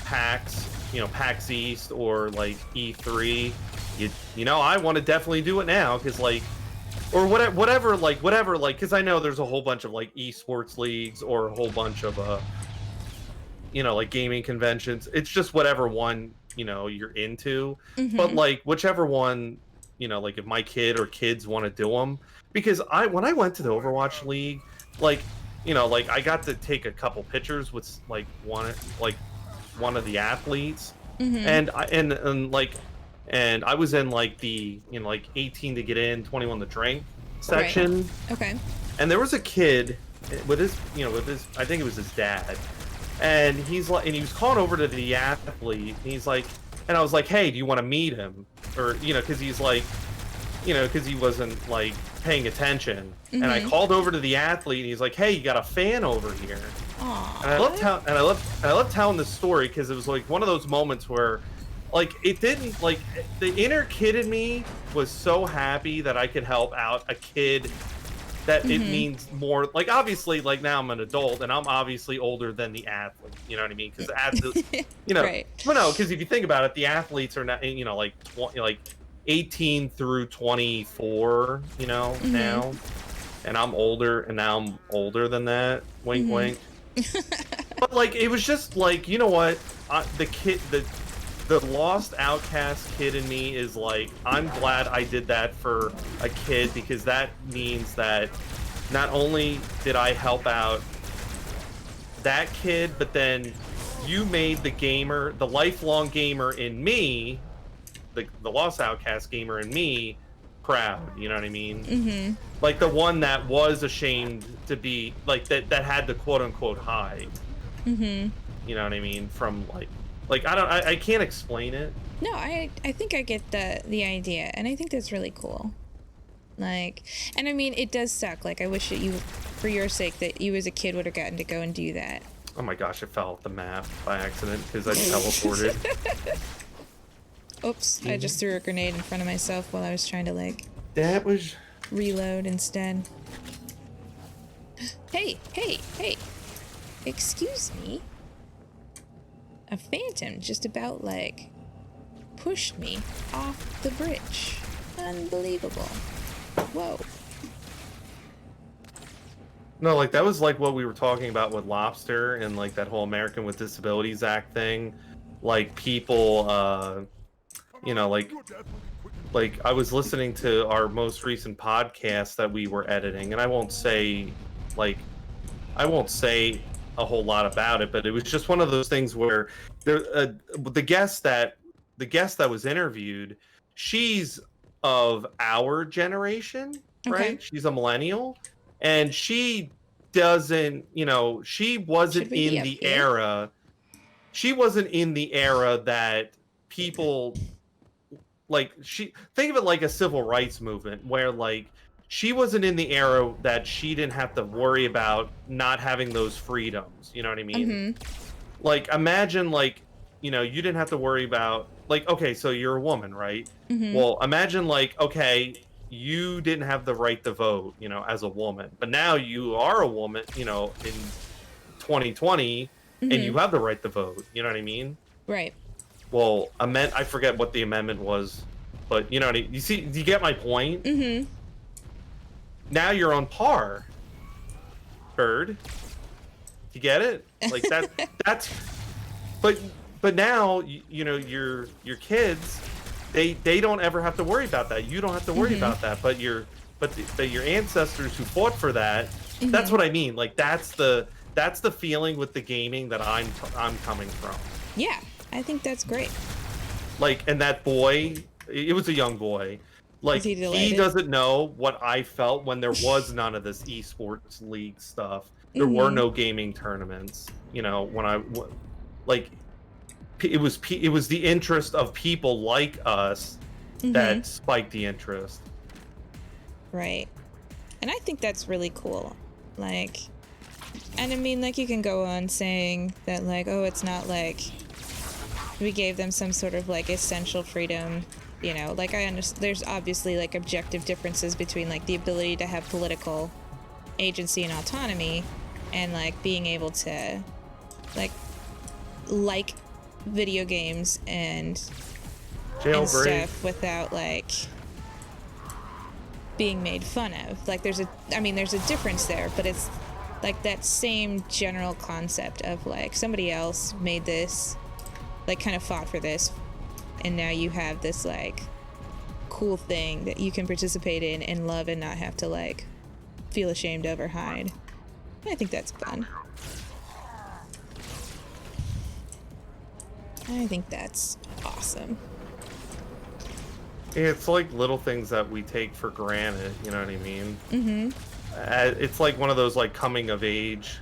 PAX, PAX East, or, like, E3, I want to definitely do it now, because, like, or whatever, because I know there's a whole bunch of, like, esports leagues, or a whole bunch of, like, gaming conventions. It's just whatever one, you're into. But, like, whichever one, like, if my kid or kids want to do them, because when I went to the Overwatch League, like, like, I got to take a couple pictures with, like, one of the athletes, and I was in, like, the, like, 18 to get in, 21 to drink section. Right. Okay. And there was a kid with his, I think it was his dad, and he's like, and he was calling over to the athlete, and he's like, and I was like, hey, do you want to meet him? Or, because he's like, because he wasn't, like, paying attention. And I called over to the athlete, and he's like, hey, you got a fan over here. Aww. And I love telling this story, because it was like one of those moments where, like, it didn't, like, the inner kid in me was so happy that I could help out a kid that it means more. Like, obviously, like, now I'm an adult, and I'm obviously older than the athlete, you know what I mean? Because athletes, Right. But no, because if you think about it, the athletes are not, like 18 through 24, now, and I'm older, and now I'm older than that. Wink, wink. But, like, it was just like, you know what? The lost outcast kid in me is like, I'm glad I did that for a kid, because that means that not only did I help out that kid, but then you made the lifelong gamer in me, the lost outcast gamer in me, proud. You know what I mean? Like, the one that was ashamed to be like that had the quote unquote hide. You know what I mean? From like I can't explain it. No, I think I get the idea, and I think that's really cool. Like, and I mean, it does suck. Like, I wish that you, for your sake, that you as a kid would have gotten to go and do that. Oh my gosh, I fell off the map by accident because I teleported. Oops, I just threw a grenade in front of myself while I was trying to, like, That was... reload instead. Hey! Excuse me? A phantom just about, like, pushed me off the bridge. Unbelievable. Whoa. No, like, that was like what we were talking about with Lobster and like that whole American with Disabilities Act thing. Like, people, like I was listening to our most recent podcast that we were editing, and I won't say a whole lot about it, but it was just one of those things where the guest that was interviewed, she's of our generation, right? Okay. She's a millennial, and she doesn't, she wasn't in the era. She wasn't in the era that people think of it like a civil rights movement, where like she wasn't in the era that she didn't have to worry about not having those freedoms. You know what I mean? Like, imagine, like, you didn't have to worry about, like, okay, so you're a woman, right? Well, imagine, like, okay, you didn't have the right to vote, as a woman, but now you are a woman, in 2020, and you have the right to vote. You know what I mean? Right. Well, I forget what the amendment was, but you know what you see? Do you get my point? Now you're on par, Bird. You get it? Like that's but now your kids, they don't ever have to worry about that. You don't have to worry about that. But your ancestors who fought for that, that's what I mean. Like that's the feeling with the gaming that I'm coming from. Yeah, I think that's great. Like, and that boy, it was a young boy. Like, he doesn't know what I felt when there was none of this esports league stuff. There were no gaming tournaments. You know, it was the interest of people like us that spiked the interest. Right. And I think that's really cool. Like, and I mean, like, you can go on saying that, like, oh, it's not like we gave them some sort of, like, essential freedom. You know, like, I understand there's obviously, like, objective differences between, like, the ability to have political agency and autonomy and, like, being able to, like video games and stuff without, like, being made fun of. Like, there's a difference there, but it's, like, that same general concept of, like, somebody else made this, like, kind of fought for this, and now you have this, like, cool thing that you can participate in and love and not have to, like, feel ashamed of or hide. I think that's fun. I think that's awesome. It's like little things that we take for granted, you know what I mean? It's like one of those, like, coming of age.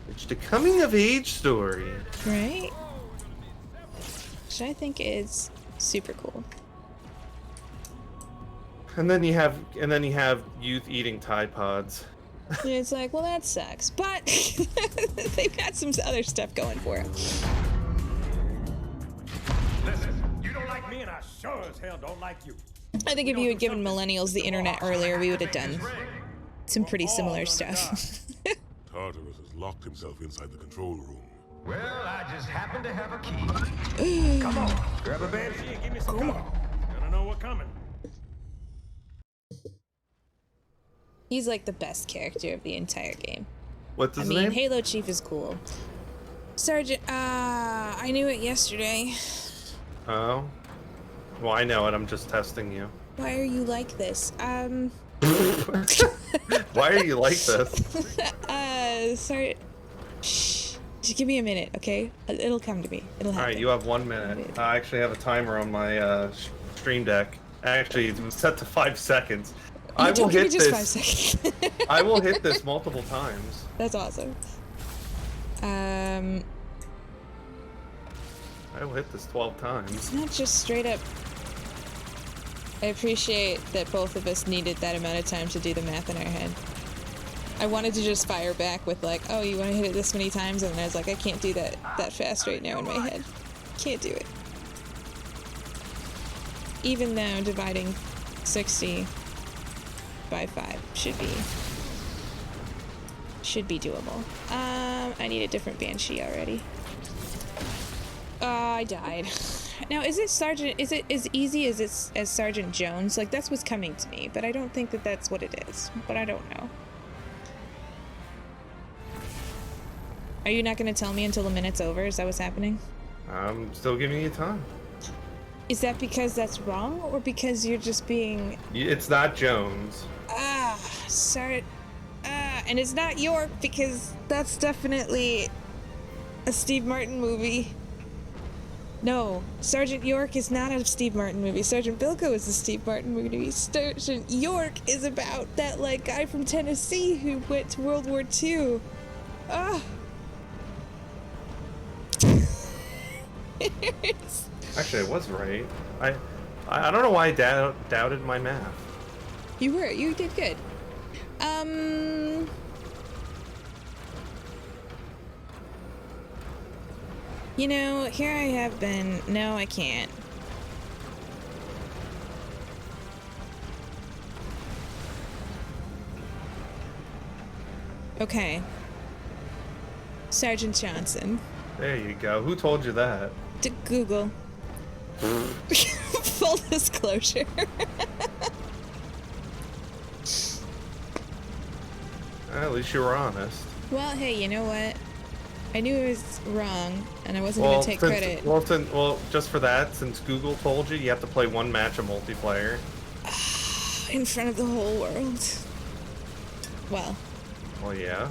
It's the coming of age story. Right? Which I think is super cool. And then you have youth eating Tide Pods. And it's like, well, that sucks, but they've got some other stuff going for it. Listen, you don't like me, and I sure as hell don't like you. I think if you had given millennials the internet earlier, we would have done some pretty similar stuff. Tartarus has locked himself inside the control room. Well, I just happen to have a key. Come on, grab a banshee and give me some cover. Gonna know what's coming. He's like the best character of the entire game. What's his name? Halo Chief is cool. Sergeant, I knew it yesterday. Oh. Well, I know it. I'm just testing you. Why are you like this? Why are you like this? Sorry. Shh. Just give me a minute, okay? It'll come to me. It'll happen. All right, you have 1 minute. I actually have a timer on my stream deck. Actually, it's set to 5 seconds. I will hit this. 5 seconds. I will hit this multiple times. That's awesome. I will hit this 12 times. Not just straight up. I appreciate that both of us needed that amount of time to do the math in our head. I wanted to just fire back with, like, oh, you want to hit it this many times? And then I was like, I can't do that fast right now in my head. Can't do it. Even though dividing 60 by 5 should be doable. I need a different Banshee already. I died. Now, is it as easy as Sergeant Jones? Like, that's what's coming to me, but I don't think that that's what it is. But I don't know. Are you not going to tell me until the minute's over? Is that what's happening? I'm still giving you time. Is that because that's wrong, or because you're just being... It's not Jones. Sorry. And it's not York, because that's definitely a Steve Martin movie. No, Sergeant York is not a Steve Martin movie. Sergeant Bilko is a Steve Martin movie. Sergeant York is about that, like, guy from Tennessee who went to World War II. Actually, I was right. I don't know why I doubted my math. You did good. You know, here I have been. No, I can't. Okay. Sergeant Johnson. There you go. Who told you that? To Google. Full disclosure. At least you were honest. Well, hey, you know what? I knew I was wrong, and I wasn't gonna take credit. Well, just for that, since Google told you, you have to play one match of multiplayer. In front of the whole world. Well. Well, yeah.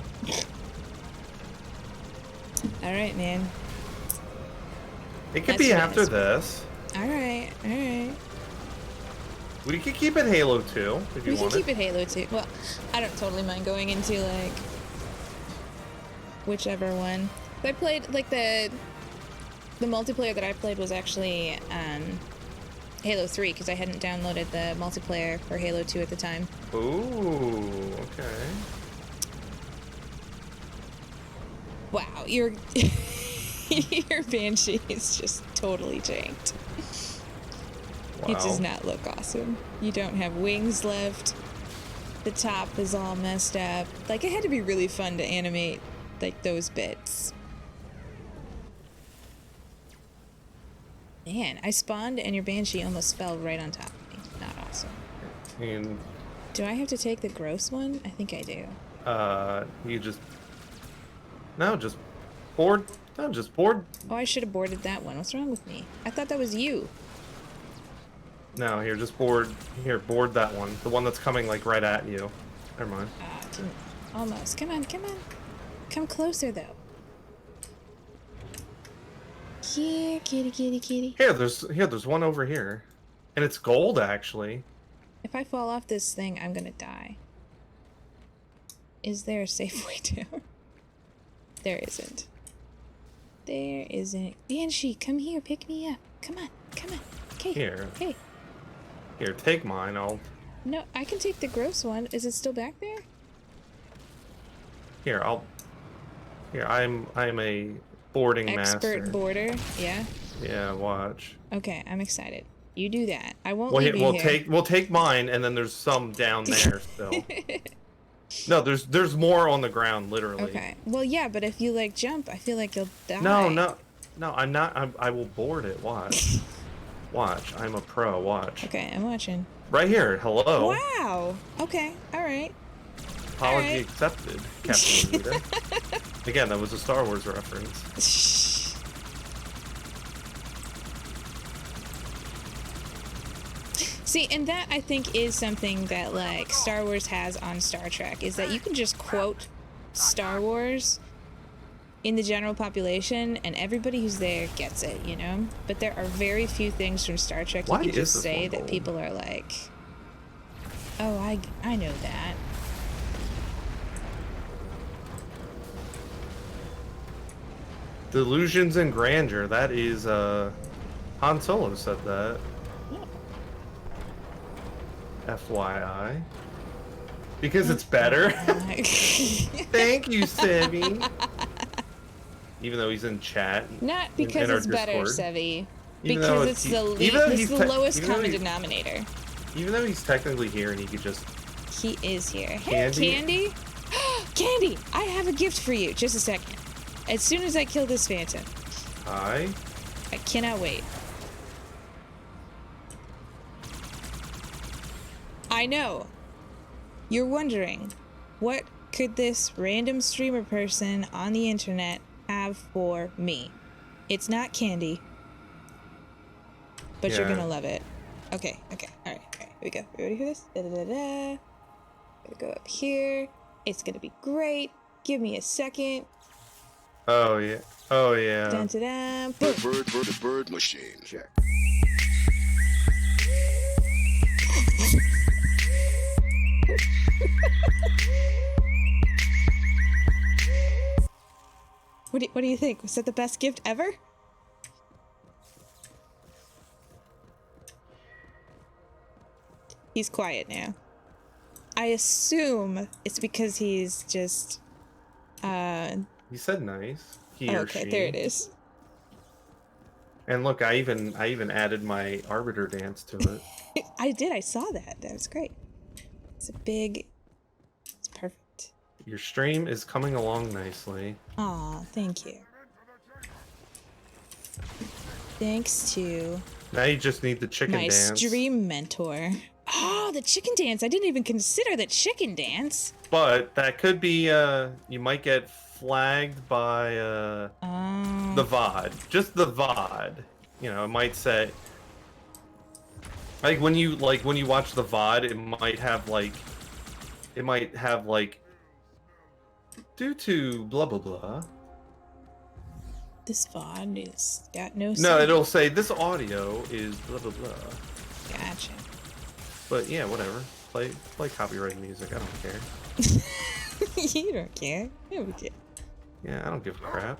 Alright, man. It could That's be what it after is. this. Alright, alright. We could keep it Halo 2 if you We can want keep it. it Halo 2. Well, I don't totally mind going into, like, whichever one. I played, like, the multiplayer that I played was actually, Halo 3, because I hadn't downloaded the multiplayer for Halo 2 at the time. Ooh, okay. Wow, your Banshee is just totally janked. Wow. It does not look awesome. You don't have wings left. The top is all messed up. Like, it had to be really fun to animate, like, those bits. Man, I spawned and your Banshee almost fell right on top of me. Not awesome. And Do I have to take the gross one? I think I do. you just just board. No, just board. Oh, I should have boarded that one. What's wrong with me? I thought that was you. No, here, just board. Here, board that one. The one that's coming like right at you. Never mind. Didn't. Almost. Come on, come on. Come closer, though. Here, kitty, kitty, kitty. Here, there's one over here, and it's gold actually. If I fall off this thing, I'm gonna die. Is there a safe way down? There isn't. There isn't. Banshee, come here, pick me up. Come on, come on. Okay. Here. Hey. Here, take mine. I'll. No, I can take the gross one. Is it still back there? Here, I'll. Here, I'm a boarding Expert master. boarder. Yeah. Yeah, watch. Okay, I'm excited. You do that. I won't Well, leave you here. we'll take mine, and then there's some down there still. No, there's more on the ground, literally. Okay. Well, yeah, but if you like jump, I feel like you'll die. No, I'm not. I will board it. Watch. Watch. I'm a pro. Watch. Okay, I'm watching. Right here. Hello. Wow. Okay. All right. Apology Alright. accepted, Captain Lita. Again, that was a Star Wars reference. See, and that I think is something that like Star Wars has on Star Trek is that you can just quote Star Wars in the general population and everybody who's there gets it, you know? But there are very few things from Star Trek Why you can is just this say one that gold? people are like, oh, I know that. Delusions and grandeur. That is, Han Solo said that. FYI. Because it's better. Thank you, Sammy. Even though he's in chat. Not in because our it's better, Discord. Sevi. Even though Because it's the even though it's he's the lowest even though common he's- denominator. Even though he's technically here and he could just. He is here. Hey, Candy? Candy! Candy! I have a gift for you. Just a second. As soon as I kill this phantom. Hi. I cannot wait. I know. You're wondering, what could this random streamer person on the internet have for me? It's not candy. But you're Yeah. gonna love it. Okay, alright, here we go. You ready for this? Da-da-da-da. Gonna go up here. It's gonna be great. Give me a second. Oh yeah. Oh yeah. Dun, dun, dun. Boom. Bird machine. Check. What do you think? Was that the best gift ever? He's quiet now. I assume it's because he's just He said nice. He oh, or okay, she. there it is. And look, I even added my arbiter dance to it. I did, I saw that. That was great. It's perfect. Your stream is coming along nicely. Aw, thank you. Thanks to Now you just need the chicken my dance. stream mentor. Oh, the chicken dance. I didn't even consider the chicken dance. But that could be, you might get flagged by the VOD. Just the VOD. You know, it might say, like when you watch the VOD, it might have like, due to blah blah blah. This VOD is got no. No, it'll say this audio is blah blah blah. Gotcha. But yeah, whatever. Play copyrighted music. I don't care. You don't care. You don't care. Yeah, I don't give a crap.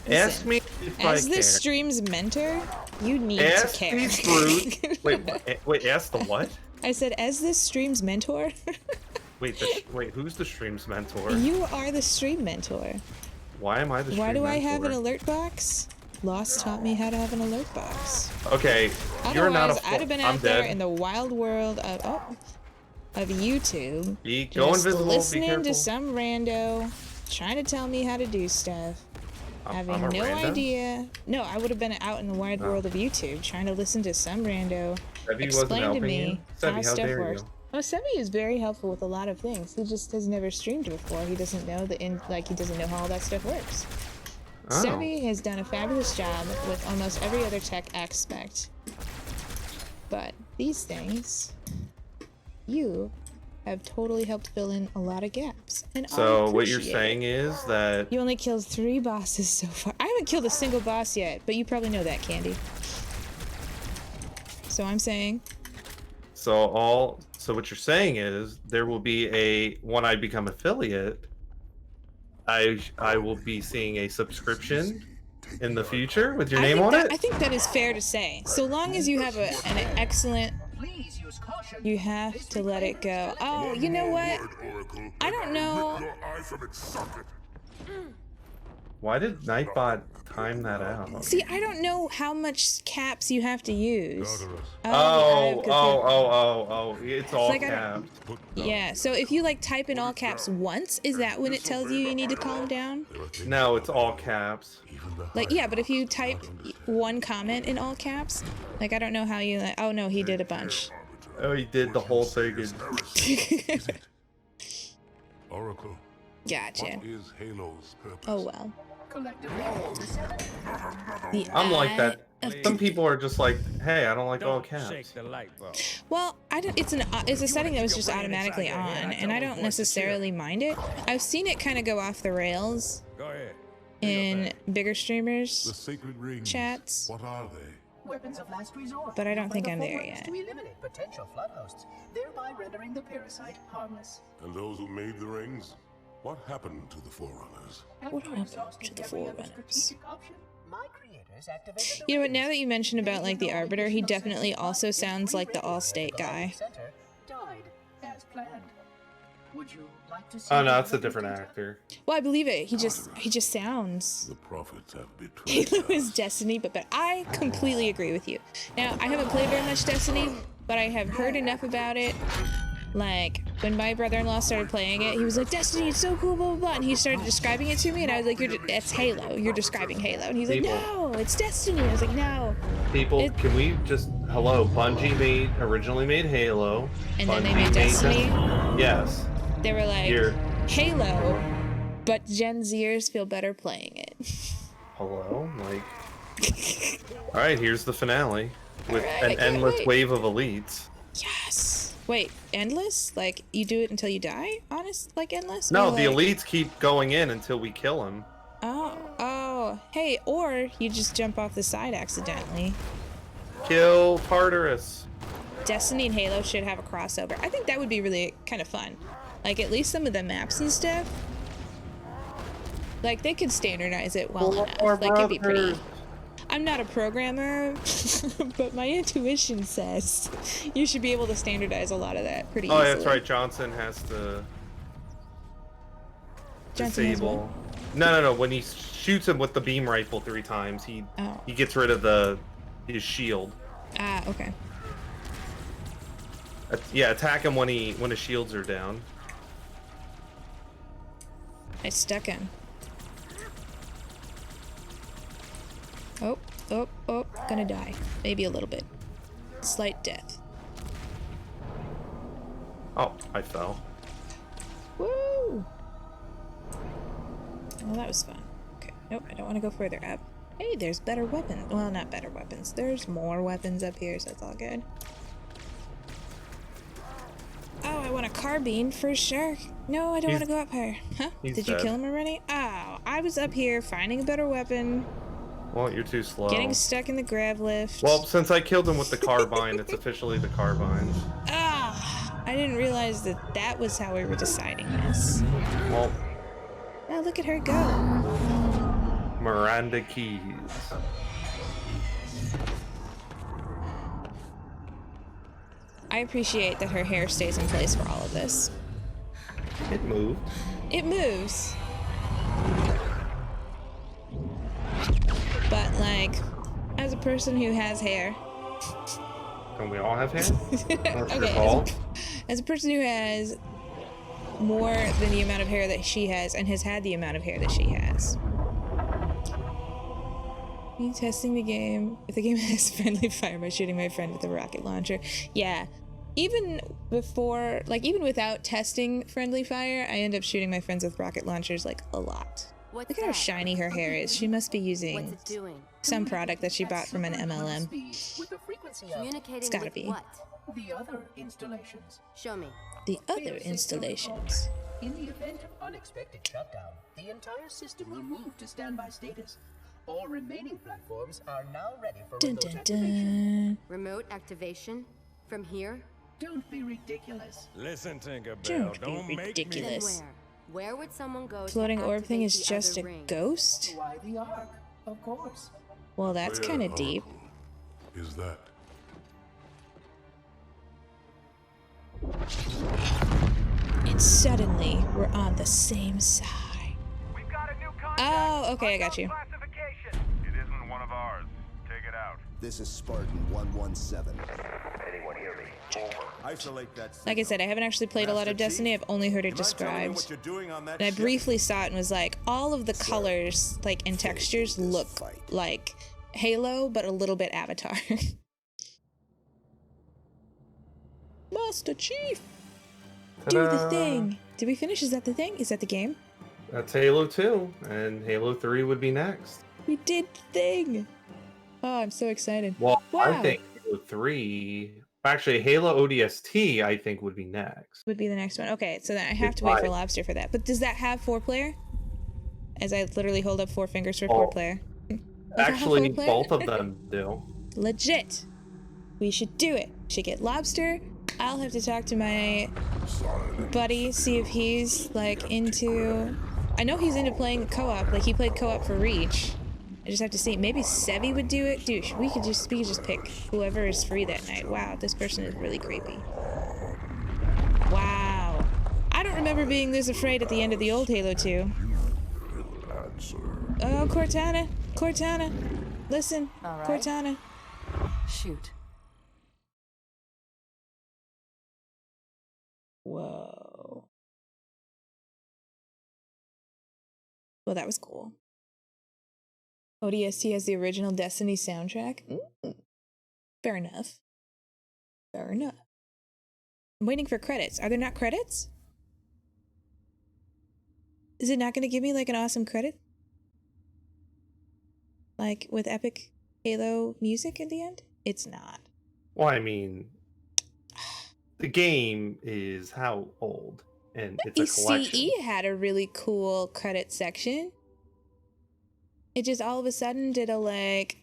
Listen, Ask me if I as care. this stream's mentor, you need Ask to care. these brute. Wait. Ask the what? I said, as this stream's mentor, Wait, who's the stream's mentor? you are the stream mentor. Why am I the stream Why do mentor? I have an alert box? Lost taught me how to have an alert box. Okay, you're not a. Otherwise, I'd have been I'm out there dead. in the wild world of YouTube, Go just invisible. Be listening careful. to some rando trying to tell me how to do stuff, having I'm a no rando? idea. No, I would have been out in the wide world of YouTube trying to listen to some rando Sebi wasn't explain to helping me you? Sebi, how how stuff dare works. you? Oh, Sebi is very helpful with a lot of things. He just has never streamed before. He doesn't know he doesn't know how all that stuff works. Oh. Sebi has done a fabulous job with almost every other tech aspect. But these things, you have totally helped fill in a lot of gaps. And I So what you're appreciate saying it. is that You only killed 3 bosses so far. I haven't killed a single boss yet, but you probably know that, Candy. So I'm saying, so what you're saying is there will be when I become affiliate, I will be seeing a subscription in the future with your name on it. I think that is fair to say. So long as you have an excellent, you have to let it go. Oh, you know what? I don't know. Why did Nightbot time that out? See, I don't know how much caps you have to use. Oh, it's all like I caps. Yeah, so if you like type in all caps once, is that when it tells you need to calm down? No, it's all caps. Like, yeah, but if you type one comment in all caps, like, I don't know how you, oh no, he did a bunch. Oh, he did the whole thing. Oracle, Gotcha. what is Halo's purpose? Oh well. I'm like that. Some people are just like, hey, I don't like all caps. Well, I don't. It's a setting that was just automatically on, and I don't necessarily mind it. I've seen it kind of go off the rails in bigger The streamers, sacred rings. chats, What are they? Weapons of last resort. but I don't think I'm The there former is yet. to eliminate potential flood hosts, thereby rendering the parasite harmless. And those who made the rings? What happened to the Forerunners? What After happened exhausting to the every other Forerunners? strategic option, my creators activated the You know what? rings. Now that you mention about like the Arbiter, he definitely also sounds like the Allstate guy. Center died as planned. Would you like to see Oh no, that's a the different detail? actor. Well, I believe it. He just sounds. The prophets have betrayed Halo is us. Destiny, but I completely agree with you. Now, I haven't played very much Destiny, but I have heard enough about it. Like, when my brother-in-law started playing it, he was like, Destiny, it's so cool, blah, blah, blah. And he started describing it to me, and I was like, it's Halo. You're describing Halo. And he's like, People. no, it's Destiny. I was like, no. People, can we just Bungie originally made Halo. And then they Bungie made Destiny? Yes. They were like, Here. Halo, but Gen Zers feel better playing it. Hello? Like. Alright, here's the finale. With Alright, I an can't endless wait. wave of elites. Yes. Wait, endless? Like, you do it until you die? Honest? Like, endless? No, Or the like- elites keep going in until we kill them. Oh. Hey, or you just jump off the side accidentally. Kill Tartarus. Destiny and Halo should have a crossover. I think that would be really kind of fun. Like, at least some of the maps and stuff. Like, they could standardize it well enough. Like, it'd be pretty. brothers. I'm not a programmer, but my intuition says you should be able to standardize a lot of that pretty Oh, easily. that's right. Johnson has to Johnson has disable. No. When he shoots him with the beam rifle 3 times, he Oh. gets rid of his shield. Ah, okay. Yeah, attack him when his shields are down. I stuck him. Oh, gonna die. Maybe a little bit. Slight death. Oh, I fell. Woo! Well, that was fun. Okay. Nope, I don't want to go further up. Hey, there's better weapons. Well, not better weapons. There's more weapons up here, so it's all good. Oh, I want a carbine for sure. No, I don't want to go up higher. Huh? He's Did you dead. kill him already? Oh, I was up here finding a better weapon, Well, you're too slow. getting stuck in the grav lift. Well, since I killed him with the carbine, it's officially the carbine. Ah, I didn't realize that that was how we were deciding this. Well, Oh, look at her go. Miranda Keys. I appreciate that her hair stays in place for all of this. It moved. It moves. But, like, as a person who has hair, Don't we all have hair? okay, as a person who has more than the amount of hair that she has and has had the amount of hair that she has. Me testing the game. If the game has friendly fire by shooting my friend with a rocket launcher. Yeah. Even before, like, even without testing friendly fire, I end up shooting my friends with rocket launchers, like, a lot. What's Look at how that? shiny her hair is. She must be What's using it doing? some product that she bought from an MLM. With the frequency of Communicating gotta with be. what? the other installations. Show me. The other installations. In the event of unexpected shutdown, the entire system will move to standby status. All remaining platforms are now ready for Dun remote dun activation. dun. Remote activation? From here? Don't be ridiculous. Listen, Tinkerbell, Don't don't be make Then ridiculous. where? Where would someone go to Floating orb thing activate is the just a other ring? ghost? Why the Ark? Of course. Well, that's kind of deep. Is that? And suddenly, we're on the same side. We've got a new contact. Oh, okay, I got you. Classification. It isn't one of ours. Take it out. This is Spartan 117. Anyone hear me? Over. Isolate that. Like I said, I haven't actually played a lot of Destiny. I've only heard it described. And I briefly saw it and was like, all of the colors, like, and textures look like Halo, but a little bit Avatar. Master Chief! Do the Ta-da! thing! Did we finish? Is that the thing? Is that the game? That's Halo 2, and Halo 3 would be next. We did the thing! Oh, I'm so excited. Well, I Wow. think Halo 3... Actually, Halo ODST, I think, would be next. Would be the next one. Okay, so then I have to wait for Goodbye. Lobster for that. But does that have 4-player? As I literally hold up 4 fingers for Oh. 4-player. Actually, 4-player? both of them do. Legit. We should do it. Should get Lobster. I'll have to talk to my buddy, see if he's like into. I know he's into playing co-op. Like he played co-op for Reach. I just have to see. Maybe Sevi would do it. Dude, we could just pick whoever is free that night. Wow, this person is really creepy. Wow. I don't remember being this afraid at the end of the old Halo 2. Oh, Cortana. Cortana. Listen. All right. Cortana. Shoot. Whoa. Well, that was cool. ODST has the original Destiny soundtrack. Fair enough. Fair enough. I'm waiting for credits. Are there not credits? Is it not going to give me like an awesome credit? Like with epic Halo music at the end? It's not. Well, I mean, the game is how old? And it's a collection. CE had a really cool credit section. It just all of a sudden did a like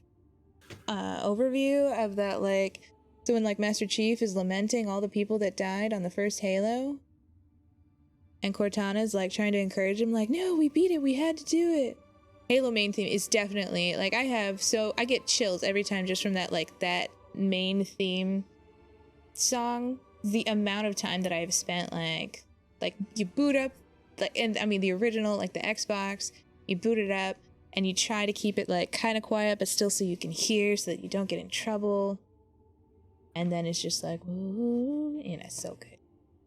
overview of that, like, so when like Master Chief is lamenting all the people that died on the first Halo, and Cortana's like trying to encourage him, like, no, we beat it, we had to do it. Halo main theme is definitely like, I get chills every time just from that, like, that main theme song. The amount of time that I've spent like you boot up, like, and I mean the original, like the Xbox, you boot it up and you try to keep it like kind of quiet but still so you can hear, so that you don't get in trouble, and then it's just like, ooh, you know, so good,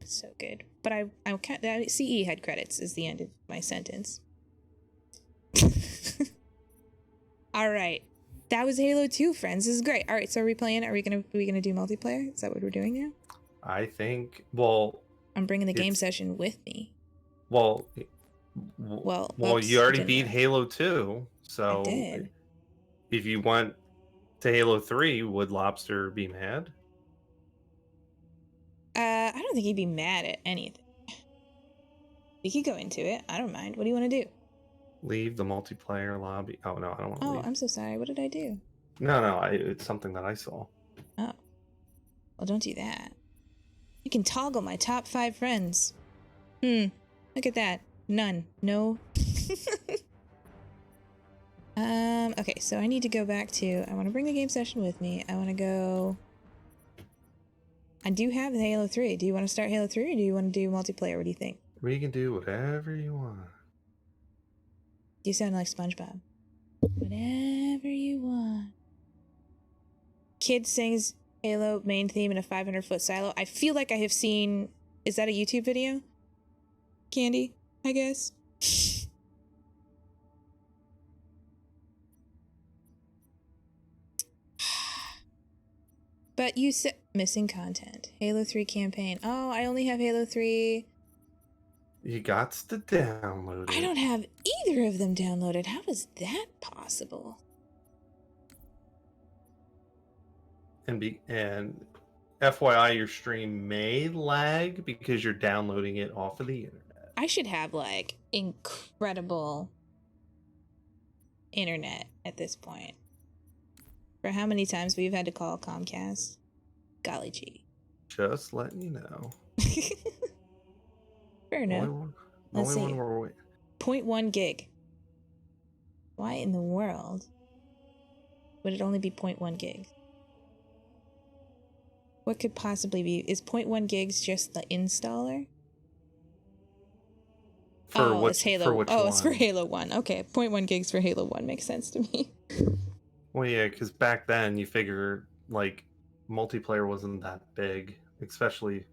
so good. But I can't. That CE had credits is the end of my sentence. All right, that was Halo 2, friends. This is great. All right, so are we gonna do multiplayer? Is that what we're doing now? I think, well, I'm bringing the game It's- session with me. Well, Well, well, oops, you already didn't beat work. Halo 2, so I did. if you went to Halo 3, would Lobster be mad? I don't think he'd be mad at anything. We could go into it. I don't mind. What do you want to do? Leave the multiplayer lobby. Oh no, I don't want to Oh, leave. I'm so sorry. What did I do? No, it's something that I saw. Oh. Well, don't do that. You can toggle my top 5 friends. Look at that. None. No. Okay, so I need to go back to, I want to bring the game session with me. I want to go, I do have the Halo 3. Do you want to start Halo 3 or do you want to do multiplayer? What do you think? We can do whatever you want. You sound like SpongeBob. Whatever you want. Kid sings Halo main theme in a 500-foot silo. I feel like I have seen, is that a YouTube video? Candy, I guess. But you said missing content. Halo 3 campaign. Oh, I only have Halo 3. You got to download it. I don't have either of them downloaded. How is that possible? And FYI, your stream may lag because you're downloading it off of the internet. I should have like incredible internet at this point. For how many times we've had to call Comcast? Golly gee. Just letting you know. Fair enough. Only Let's one see. we're waiting. 0.1 gig. Why in the world would it only be 0.1 gigs? What could possibly be? Is 0.1 gigs just the installer? It's Halo. For which it's for one? Halo 1. Okay, 0.1 gigs for Halo 1 makes sense to me. Well, yeah, because back then you figure like multiplayer wasn't that big, especially.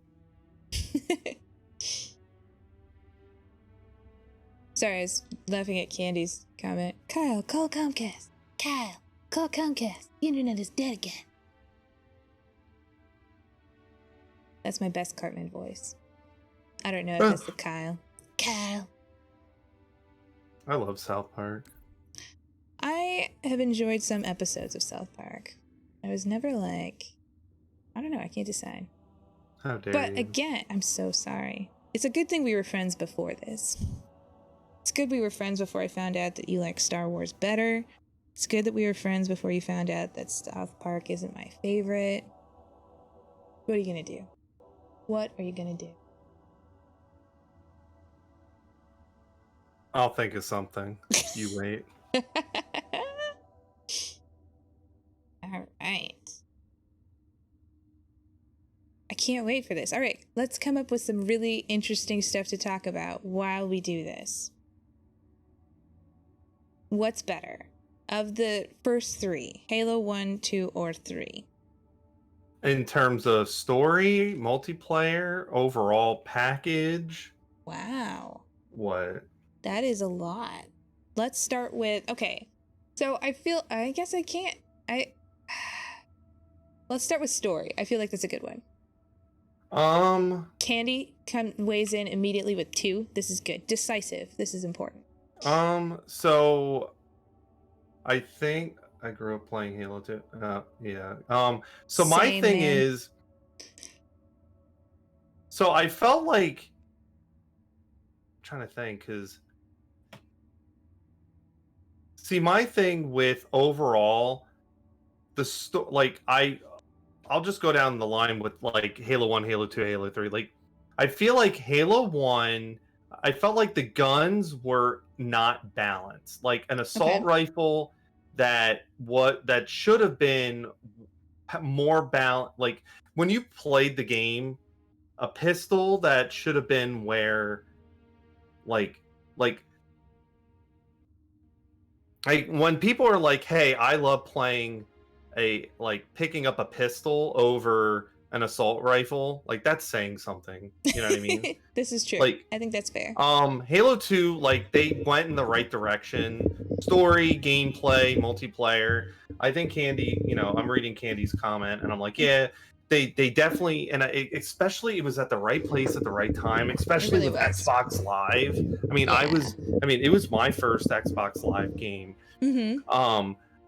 Sorry, I was laughing at Candy's comment. Kyle, call Comcast. Kyle, call Comcast. The internet is dead again. That's my best Cartman voice. I don't know if that's the Kyle. Kyle. I love South Park. I have enjoyed some episodes of South Park. I was never like, I don't know, I can't decide. How dare But you? again, I'm so sorry. It's a good thing we were friends before this. It's good we were friends before I found out that you like Star Wars better. It's good that we were friends before you found out that South Park isn't my favorite. What are you gonna do? What are you gonna do? I'll think of something. You wait. All right. I can't wait for this. All right, let's come up with some really interesting stuff to talk about while we do this. What's better? Of the first 3, Halo 1, 2, or 3? In terms of story, multiplayer, overall package, Wow. what? That is a lot. Let's start with, okay. So I guess I can't, let's start with story. I feel like that's a good one. Candy weighs in immediately with 2. This is good. Decisive. This is important. So I think I grew up playing Halo 2. Yeah. So my Same, thing man. is, so I felt like, I'm trying to think, because see, my thing with overall I'll just go down the line with like Halo 1, Halo 2, Halo 3. Like, I feel like Halo 1, I felt like the guns were not balanced. Like an assault rifle that should have been more balanced. Like when you played the game, a pistol that should have been where like when people are like, hey, I love playing picking up a pistol over an assault rifle, like that's saying something. You know what I mean? This is true. Like, I think that's fair. Halo 2, like they went in the right direction. Story, gameplay, multiplayer. I think Candy, I'm reading Candy's comment and I'm like, yeah, they definitely, and especially it was at the right place at the right time, especially really with was. Xbox Live. I mean, it was my first Xbox Live game.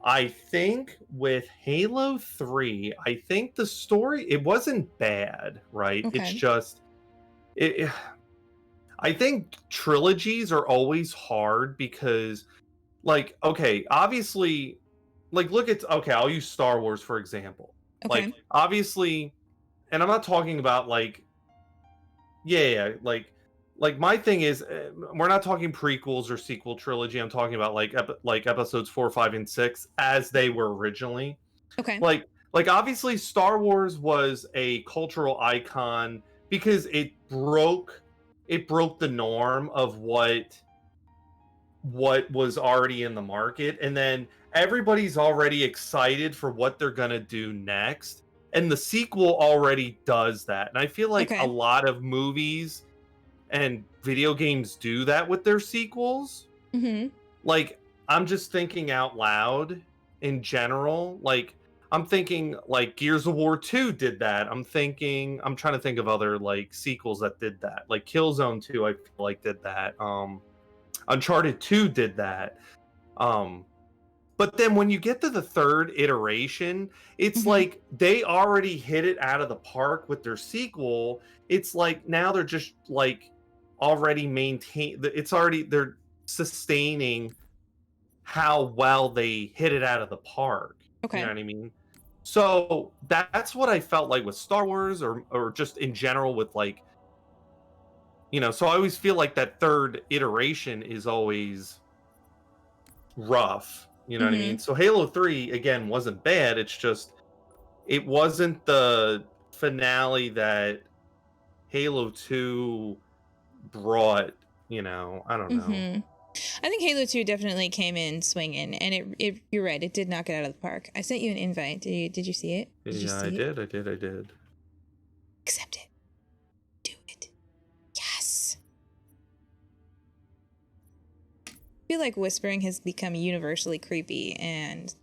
I think with Halo 3, I think the story, it wasn't bad, right? Okay. It's just I think trilogies are always hard because, like, okay, obviously, like, look at, okay, I'll use Star Wars for example. Okay. Like, obviously, and I'm not talking about like, yeah, like my thing is, we're not talking prequels or sequel trilogy. I'm talking about like episodes 4, 5, and 6 as they were originally. Okay. Like obviously, Star Wars was a cultural icon because it broke the norm of what was already in the market, and then everybody's already excited for what they're gonna do next, and the sequel already does that. And I feel like Okay. a lot of movies and video games do that with their sequels. Like, I'm just thinking out loud in general. Like, I'm thinking like Gears of War 2 did that. I'm trying to think of other like sequels that did that. Like Killzone 2, I feel like did that. Uncharted 2 did that. But then when you get to the third iteration, it's like they already hit it out of the park with their sequel. It's like now they're just like already they're sustaining how well they hit it out of the park. Okay. You know what I mean? So that's what I felt like with Star Wars, or just in general with like, you know, so I always feel like that third iteration is always rough. You know what I mean? So Halo 3 again wasn't bad. It's just it wasn't the finale that Halo 2 brought, you know. I don't know. I think Halo 2 definitely came in swinging, and it you're right, it did knock it out of the park. I sent you an invite. Did you see it? Yeah, I did. Accept it. Do it. Yes. I feel like whispering has become universally creepy, and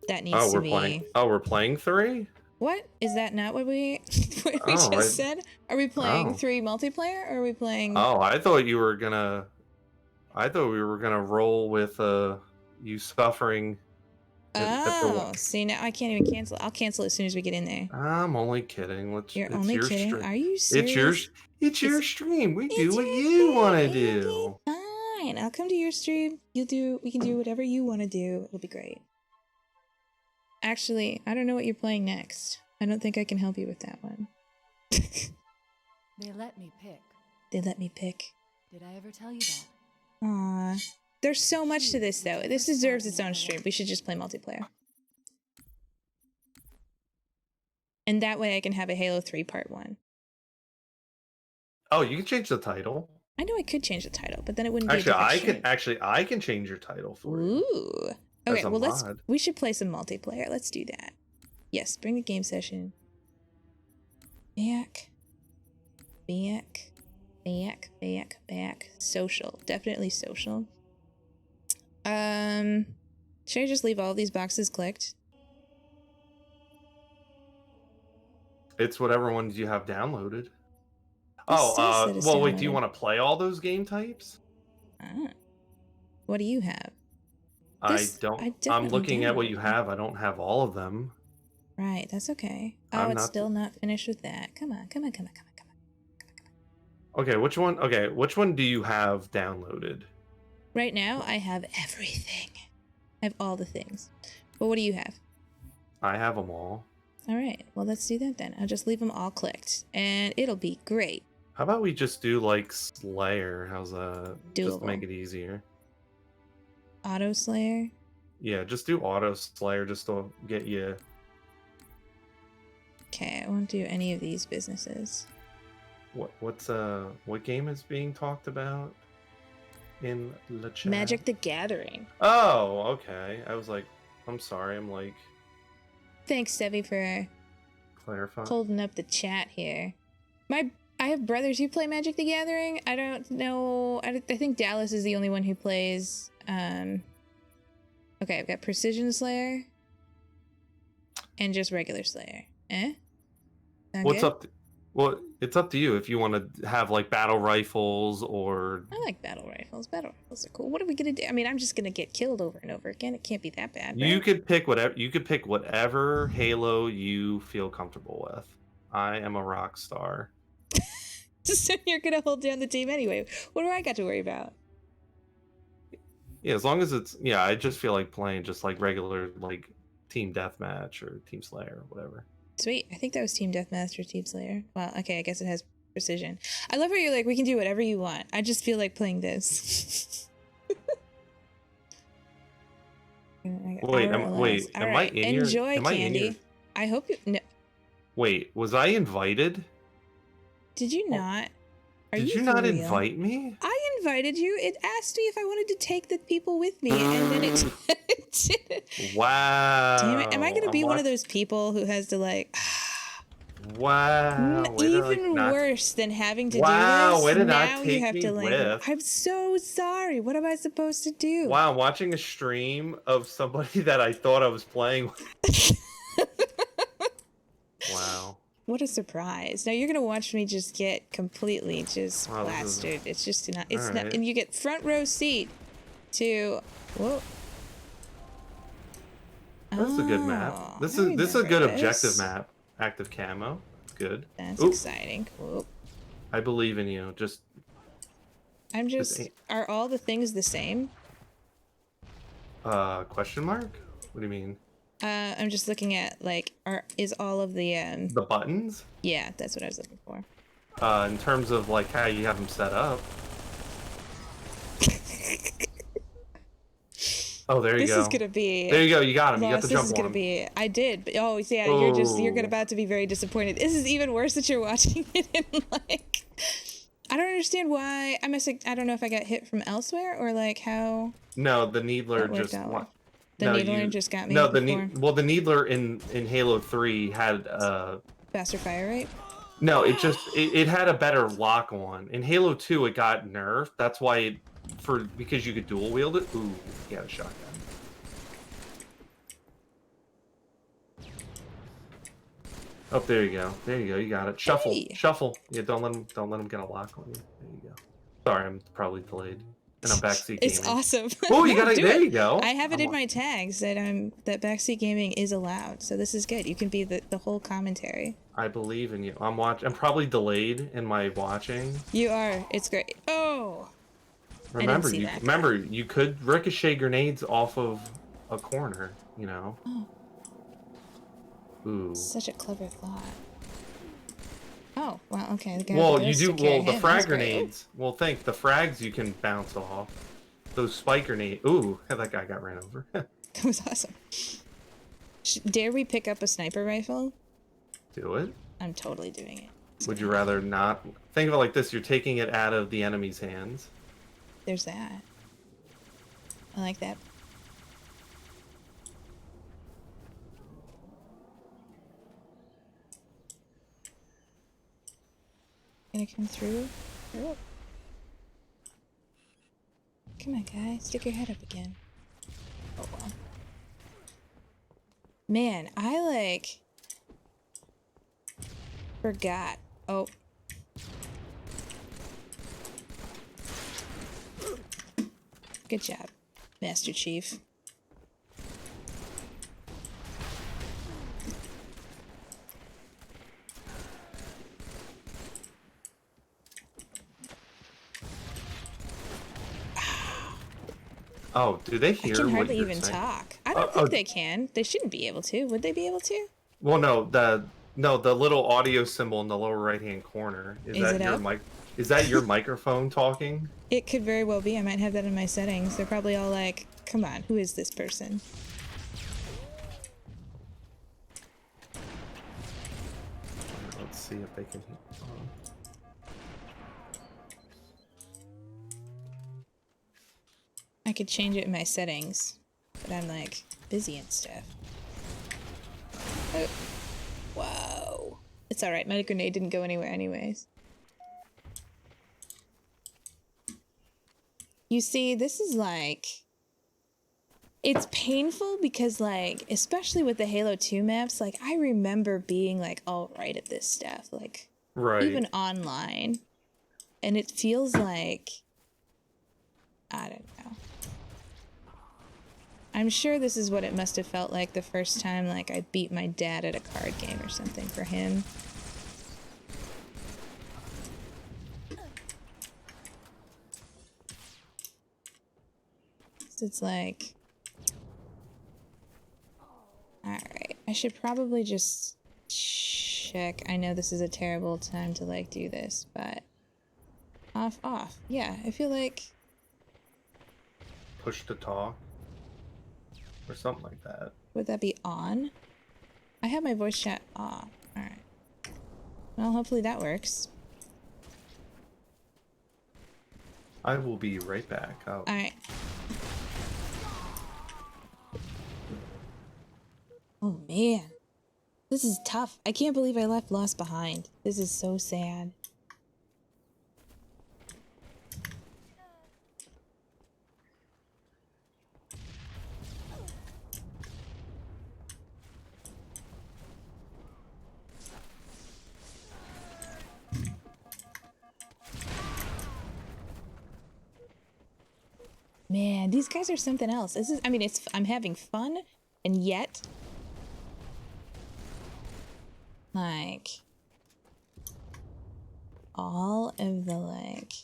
that needs to be... we're playing 3? What? Is that not what we just said? Are we playing 3 multiplayer, or are we playing... Oh, I thought we were gonna roll with you suffering. See, now I can't even cancel. I'll cancel as soon as we get in there. I'm only kidding. You're only kidding? Are you It's serious? It's your stream. We do what you want to do. Fine. I'll come to your stream. We can do whatever you want to do. It'll be great. Actually, I don't know what you're playing next. I don't think I can help you with that one. They let me pick. They let me pick. Did I ever tell you that? Aw. There's so much to this, though. This deserves its own stream. We should just play multiplayer. And that way I can have a Halo 3 Part 1. Oh, you can change the title. I know I could change the title, but then it wouldn't be I can change your title for you. Ooh. Okay, well, we should play some multiplayer. Let's do that. Yes, bring the game session. Back. Social. Definitely social. Should I just leave all these boxes clicked? It's whatever ones you have downloaded. Wait, do you want to play all those game types? What do you have? I'm looking at what you have. I don't have all of them. Right, that's okay. It's still not finished with that. Come on. Okay, which one do you have downloaded? Right now, I have everything. I have all the things. But what do you have? I have them all. All right, well, let's do that then. I'll just leave them all clicked, and it'll be great. How about we just do like Slayer? How's that? Doable. Just to make it easier. Auto Slayer? Yeah, just do Auto Slayer just to get you. Okay, I won't do any of these businesses. What game is being talked about in the chat? Magic the Gathering. Oh, okay. I was like, I'm sorry. I'm like. Thanks, Stevie, for clarifying. Holding up the chat here. I have brothers who play Magic the Gathering. I don't know. I think Dallas is the only one who plays. Okay, I've got Precision Slayer and just regular Slayer. Sound What's good? up? Well, it's up to you if you want to have like battle rifles or. I like battle rifles. Battle rifles are cool. What are we gonna do? I mean, I'm just gonna get killed over and over again. It can't be that bad, You right? could pick whatever. You could pick whatever Halo you feel comfortable with. I am a rock star. So you're gonna hold down the team anyway. What do I got to worry about? Yeah, as long as it's I just feel like playing just like regular like team deathmatch or team slayer or whatever. Sweet. I think that was Team Deathmatch or Team Slayer. Well, okay, I guess it has precision. I love how you're like, we can do whatever you want. I just feel like playing this. Wait, am I in your? Enjoy, am I in Candy. your- I hope you. No, Wait, was I invited? did you not? Are Did you for not real? invite me? I invited you. It asked me if I wanted to take the people with me, and then it, it didn't. Wow. Damn it! Am I gonna I'm be one of watch- those people who has to like? Wow. way to, like, Even not- worse than having to Wow, do this. way to not now you take have me to like. with. I'm so sorry. What am I supposed to do? Wow, I'm watching a stream of somebody that I thought I was playing with. Wow. What a surprise! Now you're gonna watch me just get completely just Wow, this is- plastered. It's just not. It's not, Alright. and you get front row seat to. Whoa. That's a good map. Oh, This I is a good remember objective this. map. Active camo. Good. That's Oop, exciting. Whoa. I believe in you. Just I'm This just. ain't- Are all the things the same? question mark? What do you mean? I'm just looking at like. Is all of the The buttons? Yeah, that's what I was looking for. In terms of like how you have them set up. Oh, there you This go. is gonna be. There you go. You got him. You got Lost, the this jump is gonna one. be. I did. But, oh, yeah. You're Oh. about to be very disappointed. This is even worse that you're watching it in like. I don't understand why. I don't know if I got hit from elsewhere or like how. No, the Needler That worked just. out wa- well. The no, Needler you- just got me No, before. the Needler in Halo 3 had Faster fire rate. no, it had a better lock on. In Halo 2 it got nerfed. That's why because you could dual wield it. Ooh, he had a shotgun. Oh, there you go. There you go. You got it. Shuffle. Hey. Shuffle. Yeah, don't let him get a lock on you. There you go. Sorry, I'm probably delayed. And I'm backseat It's gaming. awesome. Oh, you No, got it. do There you go. I have it I'm in wa- my tags that that backseat gaming is allowed, so this is good. You can be the whole commentary. I believe in you. I'm probably delayed in my watching. You are. It's great. Oh. Remember, see that. you could ricochet grenades off of a corner, you know. Oh. Ooh. Such a clever thought. Oh, well, okay. The guy Well, with the you ghost do. took care Well, of the him. frag That's great. grenades. Well, think the frags you can bounce off. Those spike grenades. Ooh, that guy got ran over. That was awesome. Dare we pick up a sniper rifle? Do it. I'm totally doing it. Would you rather not? Think of it like this: you're taking it out of the enemy's hands. There's that. I like that. Gonna come through? Oh. Come on, guy. Stick your head up again. Oh, well. Man, I like... forgot. Oh. Good job, Master Chief. Oh, do they I hear can what hardly you're even saying? talk. I don't Oh, think oh. they can. They shouldn't be able to. Would they be able to? Well, no, the little audio symbol in the lower right-hand corner is Is that it your up? mic? Is that your microphone talking? It could very well be. I might have that in my settings. They're probably all like, come on, who is this person? Let's see if they can hear. I could change it in my settings, but I'm like busy and stuff. Oh. Whoa. It's alright, my grenade didn't go anywhere anyways. You see, this is like... it's painful because, like, especially with the Halo 2 maps, like, I remember being, like, all right at this stuff, like, Right. even online. And it feels like, I don't know. I'm sure this is what it must have felt like the first time, like, I beat my dad at a card game or something for him. So it's like... Alright, I should probably just check. I know this is a terrible time to, like, do this, but... Off. Yeah, I feel like... Push to talk. Or something like that. Would that be on? I have my voice chat off. Alright. Well, hopefully that works. I will be right back. Oh. Alright. Oh man. This is tough. I can't believe I left Lost behind. This is so sad. Man, these guys are something else. This is, I mean, I'm having fun, and yet, like, all of the, like,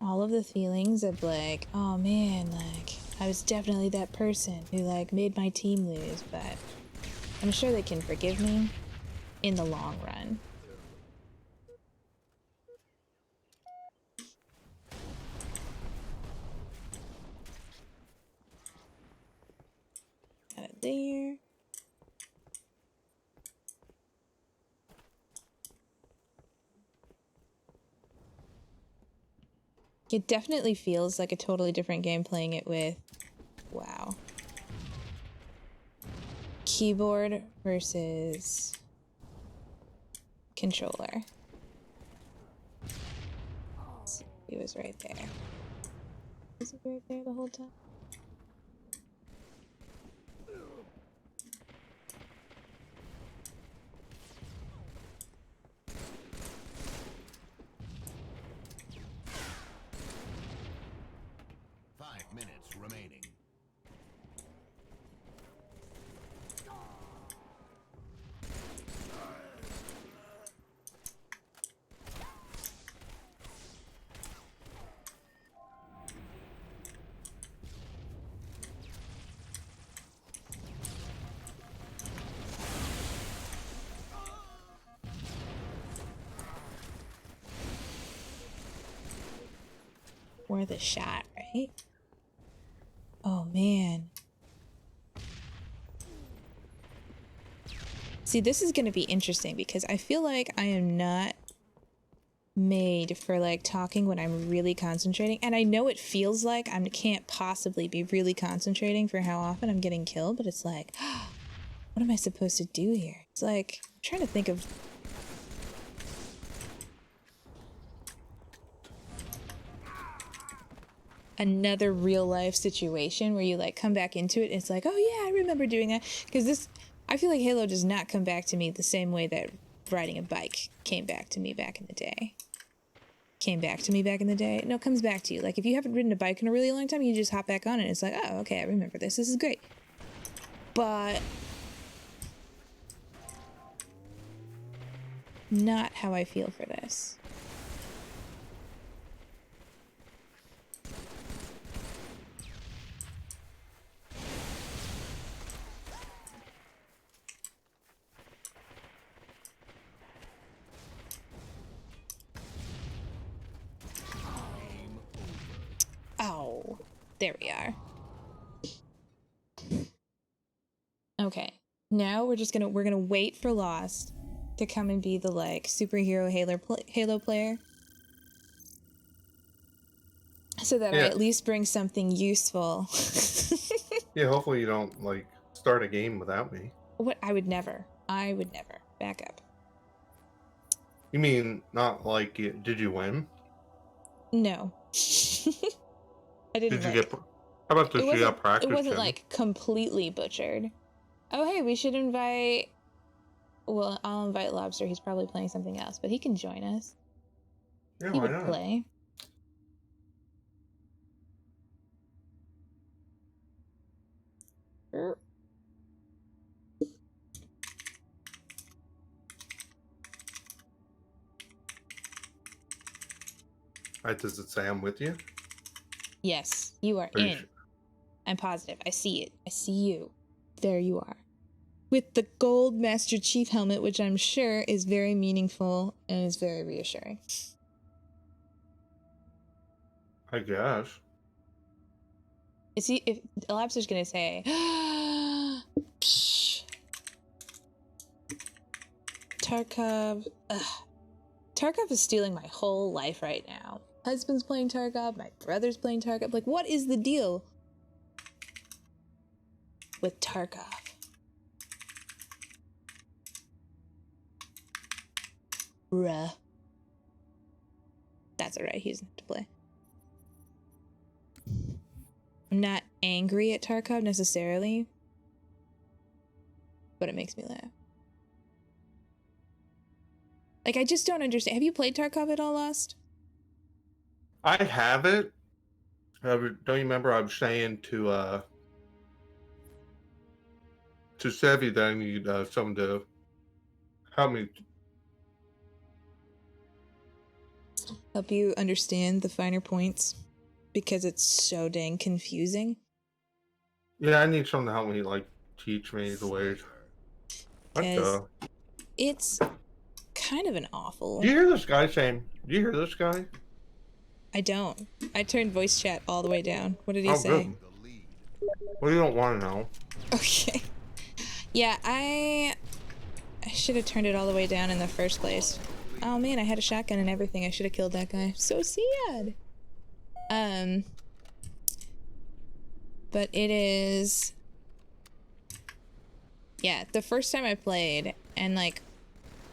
all of the feelings of, like, oh man, like, I was definitely that person who, like, made my team lose, but I'm sure they can forgive me in the long run. Got it there. It definitely feels like a totally different game playing it with, wow, keyboard versus controller. He was right there. Was he right there the whole time? Remaining. Worth a shot, right? Oh man. See, this is going to be interesting because I feel like I am not made for, like, talking when I'm really concentrating. And I know it feels like I can't possibly be really concentrating for how often I'm getting killed, but it's like, what am I supposed to do here? It's like, I'm trying to think of... another real life situation where you, like, come back into it. It's like, oh yeah, I remember doing that. Because this, I feel like Halo does not come back to me the same way that riding a bike came back to me back in the day. No, it comes back to you. Like, if you haven't ridden a bike in a really long time, you just hop back on it. And it's like, oh, okay, I remember this. This is great. But not how I feel for this. Oh, there we are. Okay, now we're gonna wait for Lost to come and be the, like, superhero Halo player, so that I at least bring something useful Yeah, hopefully you don't like start a game without me. What? I would never. I would never. Back up. You mean not like did you win? No. I didn't. Did you like, get? How about this? You got practice? It wasn't in? like completely butchered. Oh hey, we should invite. Well, I'll invite Lobster. He's probably playing something else, but he can join us. Yeah, He why would not? play. Right, does it say I'm with you? Yes, you are Are you in. sure? I'm positive. I see it. I see you. There you are. With the gold Master Chief helmet, which I'm sure is very meaningful and is very reassuring. I guess. Is he? If Elapser's gonna say, Psh. Tarkov. Ugh. Tarkov is stealing my whole life right now. Husband's playing Tarkov. My brother's playing Tarkov. Like, what is the deal with Tarkov? Bruh. That's alright. He doesn't have to play. I'm not angry at Tarkov necessarily, but it makes me laugh. Like, I just don't understand. Have you played Tarkov at all, Lost? I have it. Don't you remember I was saying to Sevi that I need someone to help me. Help you understand the finer points? Because it's so dang confusing. Yeah, I need someone to help me, like, teach me the ways. What Because the? it's kind of an awful... Do you hear this guy saying, do you hear this guy? I don't. I turned voice chat all the way down. What did he Oh, say? good. Well, you don't want to know. Okay. Yeah, I should have turned it all the way down in the first place. Oh man, I had a shotgun and everything. I should have killed that guy. So sad. But it is... Yeah, the first time I played, and like,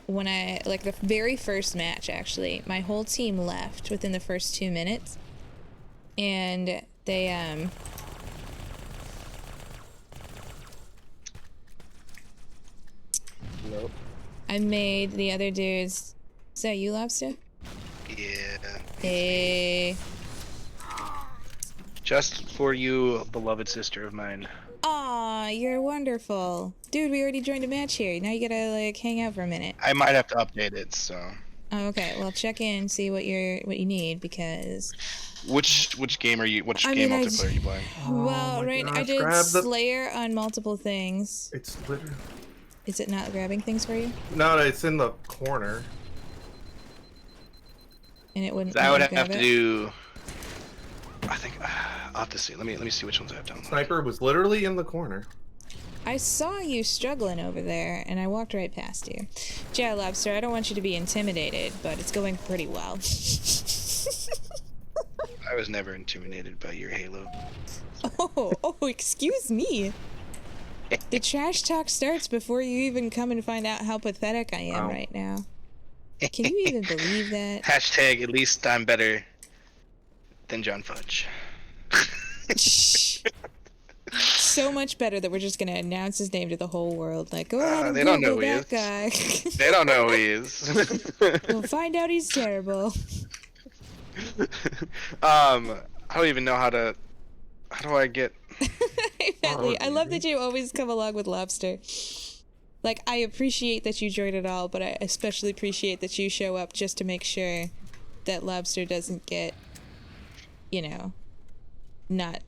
when I, like the very first match actually, my whole team left within the first 2 minutes. And they, Nope. I made the other dudes... Is that you, Lobster? Yeah. Hey. Just for you, beloved sister of mine. Aw, you're wonderful. Dude, we already joined a match here. Now you gotta, like, hang out for a minute. I might have to update it, so. Oh, okay, well, check in, see what you need, because... Which game are you? Which I game mean, multiplayer are you playing? Well, my right, I gosh, did grab the- Slayer on multiple things. It's literally... Is it not grabbing things for you? No, it's in the corner. And it wouldn't So I would let have you grab to it? do. I think I'll have to see. Let me see which ones I have downloaded. Sniper was literally in the corner. I saw you struggling over there, and I walked right past you. Yeah, Lobster, I don't want you to be intimidated, but it's going pretty well. I was never intimidated by your Halo. Oh, excuse me. The trash talk starts before you even come and find out how pathetic I am right now. Can you even believe that? Hashtag at least I'm better than John Fudge. So much better that we're just gonna announce his name to the whole world. Like, go ahead and They don't know Google who he that guy. They don't know who he is. We'll find out he's terrible. I don't even know how to. How do I get? Bentley, I love that you always come along with Lobster. Like, I appreciate that you join it all, but I especially appreciate that you show up just to make sure that Lobster doesn't get, you know, not,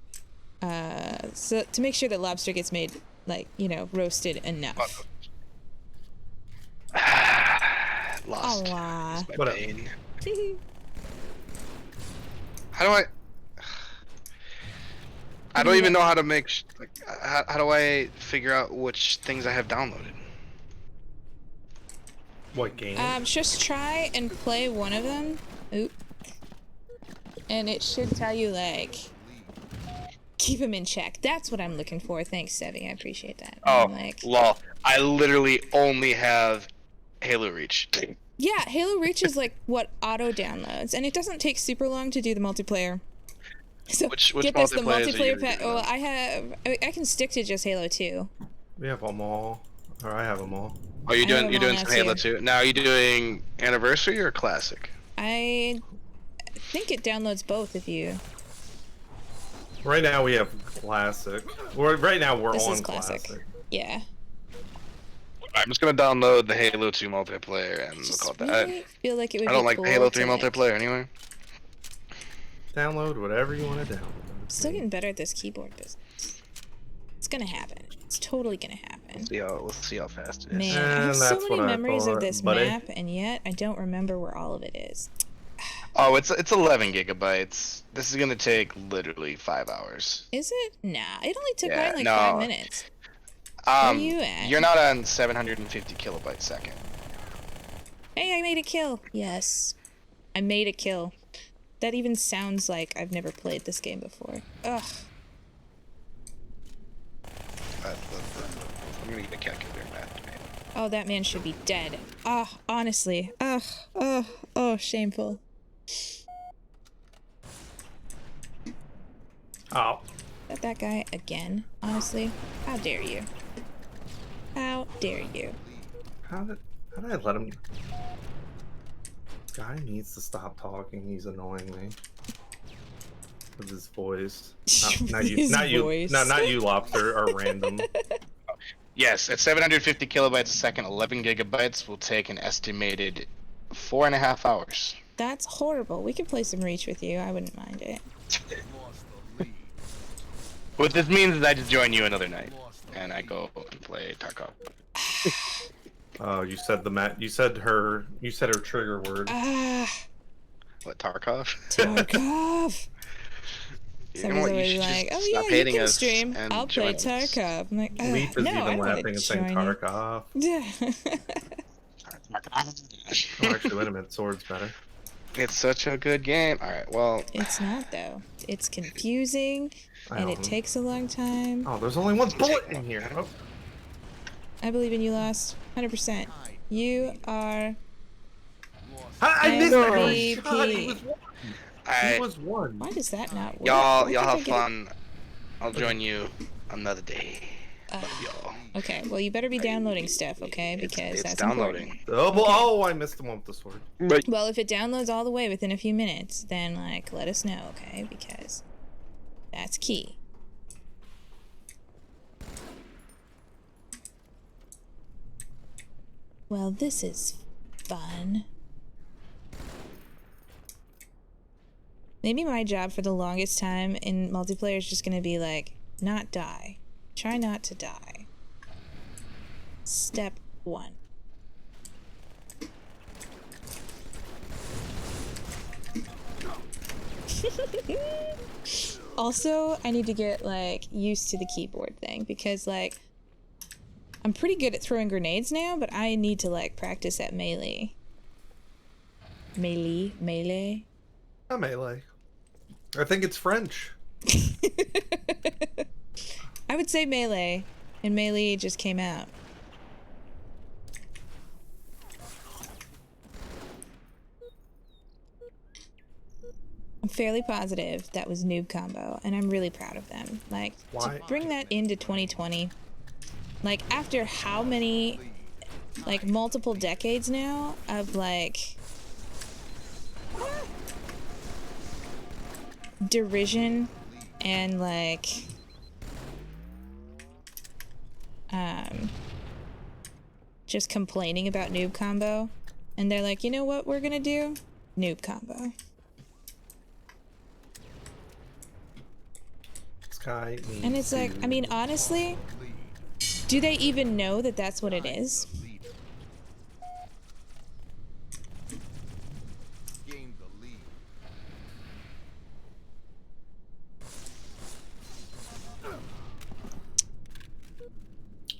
so to make sure that Lobster gets made, like, you know, roasted enough. Lost. Aw. My What up? pain. How do I? I don't even know how to make. Like, how do I figure out which things I have downloaded? What game? Just try and play one of them. Oop. And it should tell you, like, keep him in check. That's what I'm looking for. Thanks, Sevi. I appreciate that. Oh, I'm like, lol. I literally only have Halo Reach. yeah, Halo Reach is like what auto downloads, and it doesn't take super long to do the multiplayer. So Which get this, the multiplayers are you multiplayer gonna pack. do Oh, now? I can stick to just Halo 2. We have them all. Or I have them all. Oh, you're I have doing them all some now, Halo too. 2. Now, are you doing Anniversary or Classic? I think it downloads both if you. Right now we have classic. Right now we're This on is classic. Yeah. I'm just gonna download the Halo 2 multiplayer and we'll Just call it that. really feel like it would I don't be like cool Halo to, 3 like- multiplayer anyway. Download whatever you want to download. Still getting better at this keyboard business. It's gonna happen. It's totally gonna happen. Let's see how fast it is. Man, I have And so that's many what I memories of thought, this buddy. map, and yet I don't remember where all of it is. Oh, it's 11 gigabytes. This is gonna take literally 5 hours. Is it? Nah, it only took Yeah, mine like no. 5 minutes. Where you at? You're not on 750 kilobytes second. Hey, I made a kill. Yes, I made a kill. That even sounds like I've never played this game before. Ugh. I'm gonna get a calculator math. Oh, that man should be dead. Ah, honestly. Ugh. Oh, shameful. Oh. Is that guy again? Honestly, how dare you? How dare you? How did I let him? This guy needs to stop talking. He's annoying me with his voice. Not you. His Not you. voice. Not you, Lobster. Or random. Yes, at 750 kilobytes a second, 11 gigabytes will take an estimated 4.5 hours. That's horrible. We could play some Reach with you. I wouldn't mind it. What this means is I just join you another night, and I go and play Tarkov. Oh, you said You said her. You said her trigger word. Ah, What, Tarkov? Tarkov. You know Someone's what, you always should like, just oh stop yeah, you hating can us stream. and I'll play join us. Tarkov. I'm like, Leaf is no, I even don't want laughing to and saying join you. Tarkov. Yeah. Oh, actually, wait a minute. Sword's better. It's such a good game. Alright, well, It's not though. It's confusing, I and it don't- takes a long time. Oh, there's only one bullet in here. Oh. I believe in you, Lost. 100%. You are. I missed that MVP. shot. He was one. He was one. Why does that not work? y'all Why have can't I get- fun. I'll join you another day. Love y'all. Okay, well you better be downloading stuff, okay? Because It's that's downloading. Oh, I missed the one with the sword. important. Well, if it downloads all the way within a few minutes, then like let us know, okay? Because that's key. Well, this is fun. Maybe my job for the longest time in multiplayer is just gonna be like, not die. Try not to die. Step 1. Also, I need to get like used to the keyboard thing because like I'm pretty good at throwing grenades now, but I need to like practice at melee. Melee. A melee. I think it's French. I would say melee, and melee just came out. I'm fairly positive that was Noob Combo, and I'm really proud of them. Like, Why? to bring that into 2020, like, after how many, like, multiple decades now of, like, derision and, like, just complaining about Noob Combo, and they're like, you know what we're gonna do? Noob Combo. This guy needs And it's like, I mean, honestly, do they even know that that's what it is? Gained the lead.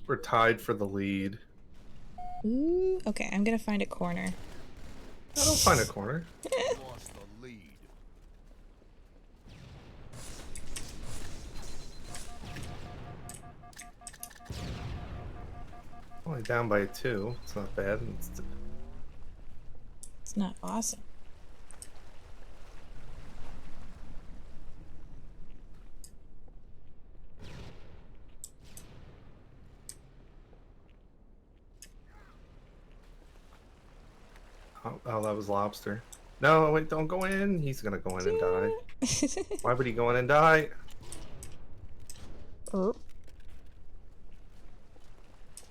We're tied for the lead. Ooh, okay, I'm gonna find a corner. I don't find a corner. Lost the lead. Only down by 2. It's not bad. It's not awesome. Oh, that was Lobster. No, wait, don't go in. He's gonna go in and die. Why would he go in and die? Oh.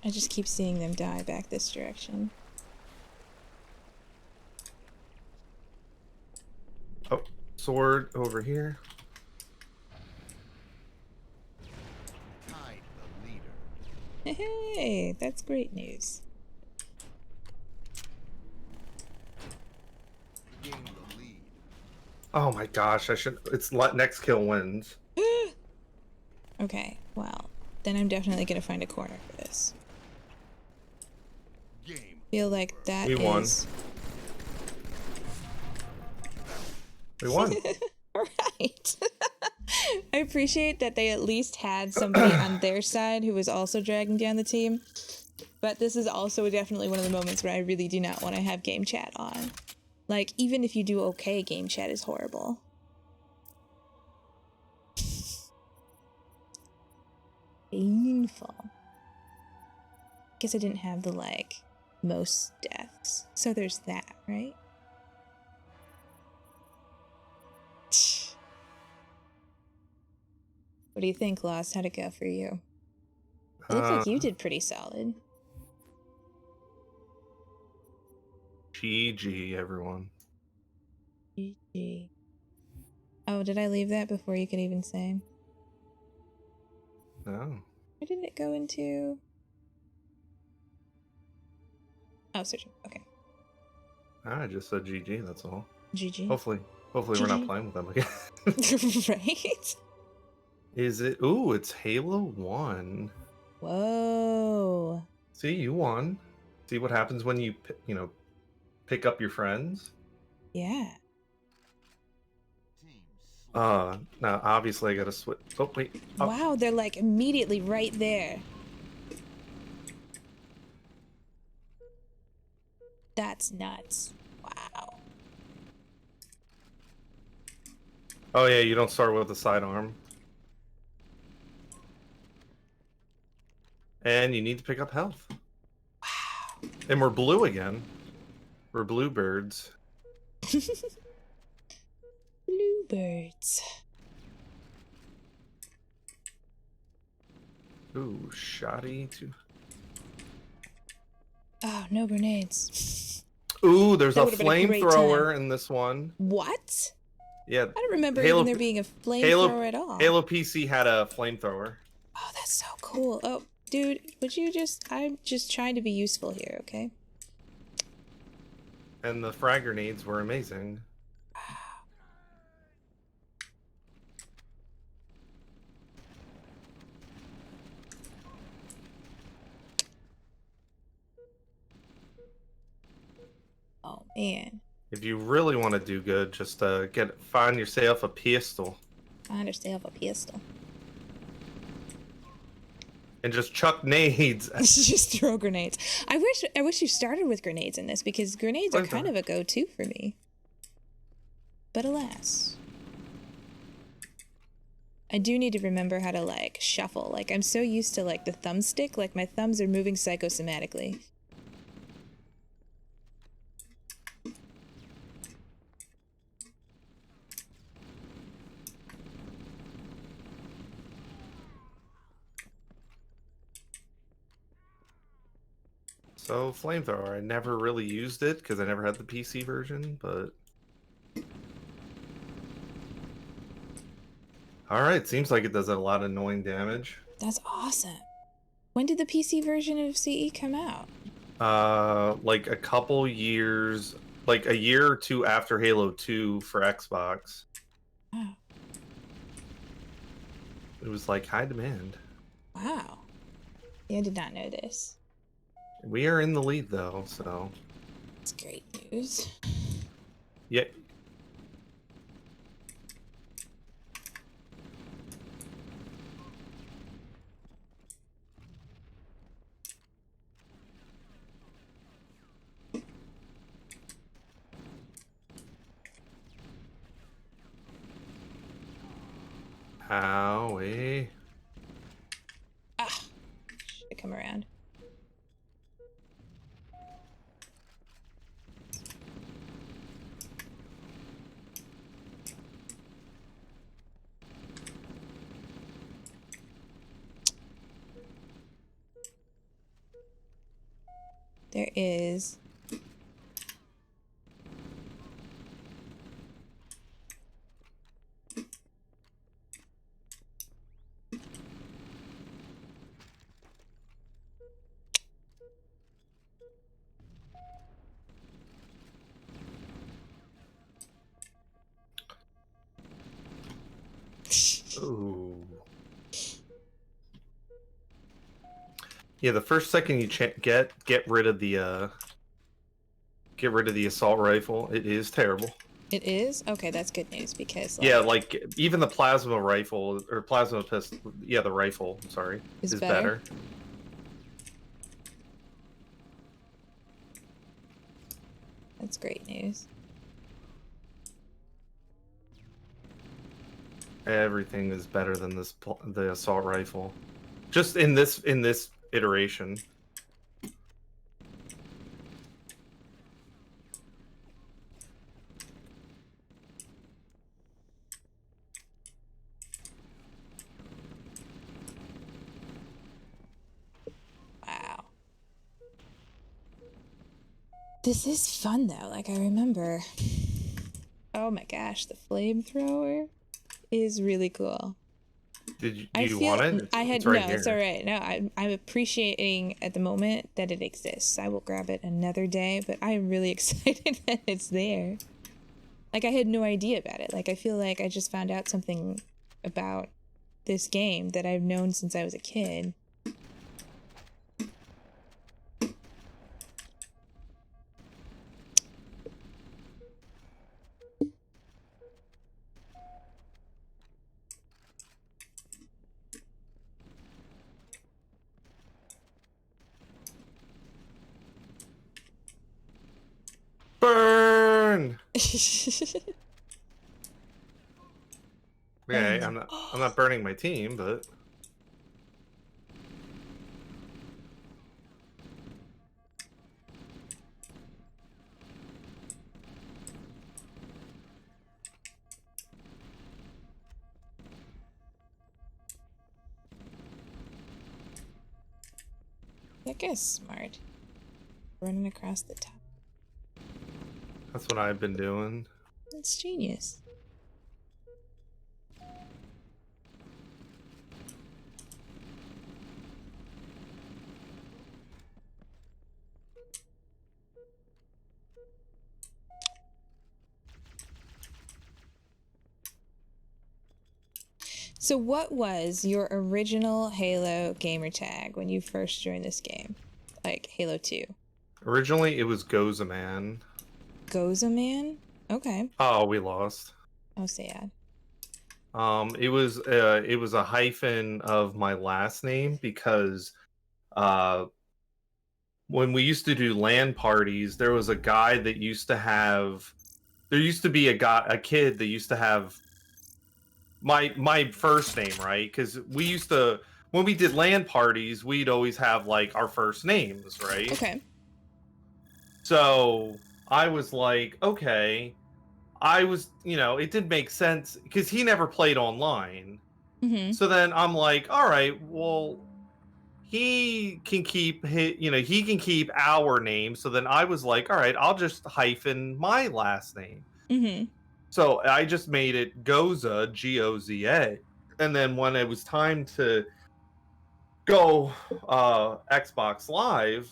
I just keep seeing them die back this direction. Oh, sword over here. Hide the leader. Hey, that's great news. Gain the lead. Oh my gosh, I should. It's next kill wins. Okay, well, then I'm definitely gonna find a corner for this. Game. Feel like that We won. is We won. right. I appreciate that they at least had somebody on their side who was also dragging down the team. But this is also definitely one of the moments where I really do not want to have game chat on. Like, even if you do okay, game chat is horrible. Painful. Guess I didn't have the, like, most deaths. So there's that, right? What do you think, Lost? How'd it go for you? It looks like you did pretty solid. GG, everyone. GG. Oh, did I leave that before you could even say? No. Where did it go into? Oh, searching. Okay. I just said GG, that's all. GG. Hopefully we're not GG. playing with them again. Right? Is it? Ooh, it's Halo 1. Whoa. See, you won. See what happens when you, pick up your friends? Yeah. Now, obviously I gotta switch. Oh, wait. Oh, Wow, they're like immediately right there. That's nuts. Wow. oh yeah, you don't start with the sidearm. And you need to pick up health. Wow. And we're blue again. We're bluebirds. Bluebirds. Ooh, shoddy too. Oh, no grenades. Ooh, there's That a would've been a great flamethrower in this one. What? Yeah. I don't remember Halo- even there being a flamethrower at all. Halo PC had a flamethrower. Oh, that's so cool. Oh, dude, would you I'm just trying to be useful here, okay? And the frag grenades were amazing. Oh, man. If you really want to do good, just find yourself a pistol I understand have a pistol. and just chuck nades. Just throw grenades. I wish you started with grenades in this because grenades are kind of a go-to for me. But alas. I do need to remember how to like shuffle. Like I'm so used to like the thumbstick, like my thumbs are moving psychosomatically. So flamethrower, I never really used it because I never had the PC version, but all right, seems like it does a lot of annoying damage. That's awesome. When did the PC version of CE come out? Like a couple years, like a year or two after Halo 2 for Xbox. Wow. It was like high demand. Wow. Yeah, I did not know this. We are in the lead though, so That's great news. yeah. Owie. Ah, should come around. There is. Ooh. Yeah, the first second you get rid of the assault rifle. It is terrible. It is? Okay, that's good news because like, Yeah, like even the plasma rifle or plasma pistol. Yeah, the rifle. Sorry, Is is better? better. that's great news. Everything is better than the assault rifle. Just in this iteration. Wow. This is fun though. Like I remember. Oh my gosh, the flamethrower is really cool. Do you I want it? It's right no, here. it's all right. No, I'm appreciating at the moment that it exists. I will grab it another day, but I'm really excited that it's there. Like I had no idea about it. Like I feel like I just found out something about this game that I've known since I was a kid. Burn. Okay, I'm not burning my team, but That guy's smart. Running across the top. that's what I've been doing. That's genius. So what was your original Halo gamer tag when you first joined this game? Like Halo 2? Originally, it was Goza Man. Goza Man? Okay. Oh, we lost. Oh, sad. It was a hyphen of my last name because when we used to do LAN parties, there was a guy that used to have. There used to be a kid that used to have my first name, right? Because we used to, when we did LAN parties, we'd always have like our first names, right? Okay. So I was like, okay. I was, it did make sense because he never played online. Mm-hmm. So then I'm like, all right, well, he can keep he can keep our name. So then I was like, all right, I'll just hyphen my last name. Mm-hmm. So I just made it Goza, Goza. And then when it was time to go Xbox Live,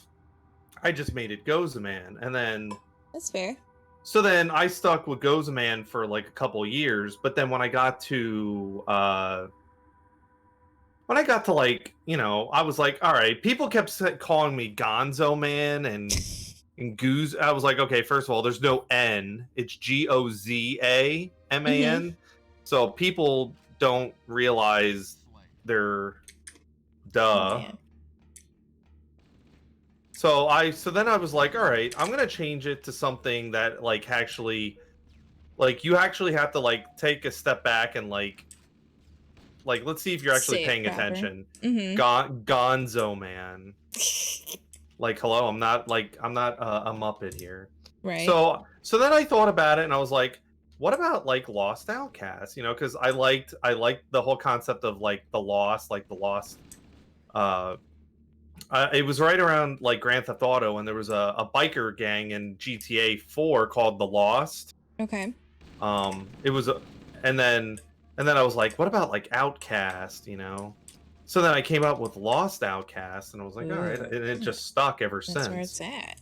I just made it Goza Man. And then That's fair. so then I stuck with Goza Man for like a couple of years, but then when I got to like, I was like, all right, people kept calling me Gonzo Man and Goose. I was like, okay, first of all, there's no N. It's Goza Man. So people don't realize they're duh. Man. So then I was like, all right, I'm gonna change it to something that like actually, like you actually have to like take a step back and like like let's see if you're actually Say it paying proper. attention. Mm-hmm. Gonzo Man. Like, hello, I'm not a Muppet here. Right. So then I thought about it and I was like, what about like Lost Outcast? You know, because I liked the whole concept of like the Lost. It was right around like Grand Theft Auto, and there was a biker gang in GTA 4 called the Lost. Okay. It was and then I was like, what about like Outcast? You know. So then I came up with Lost Outcast, and I was like, all right, and it just stuck ever since. That's where it's at.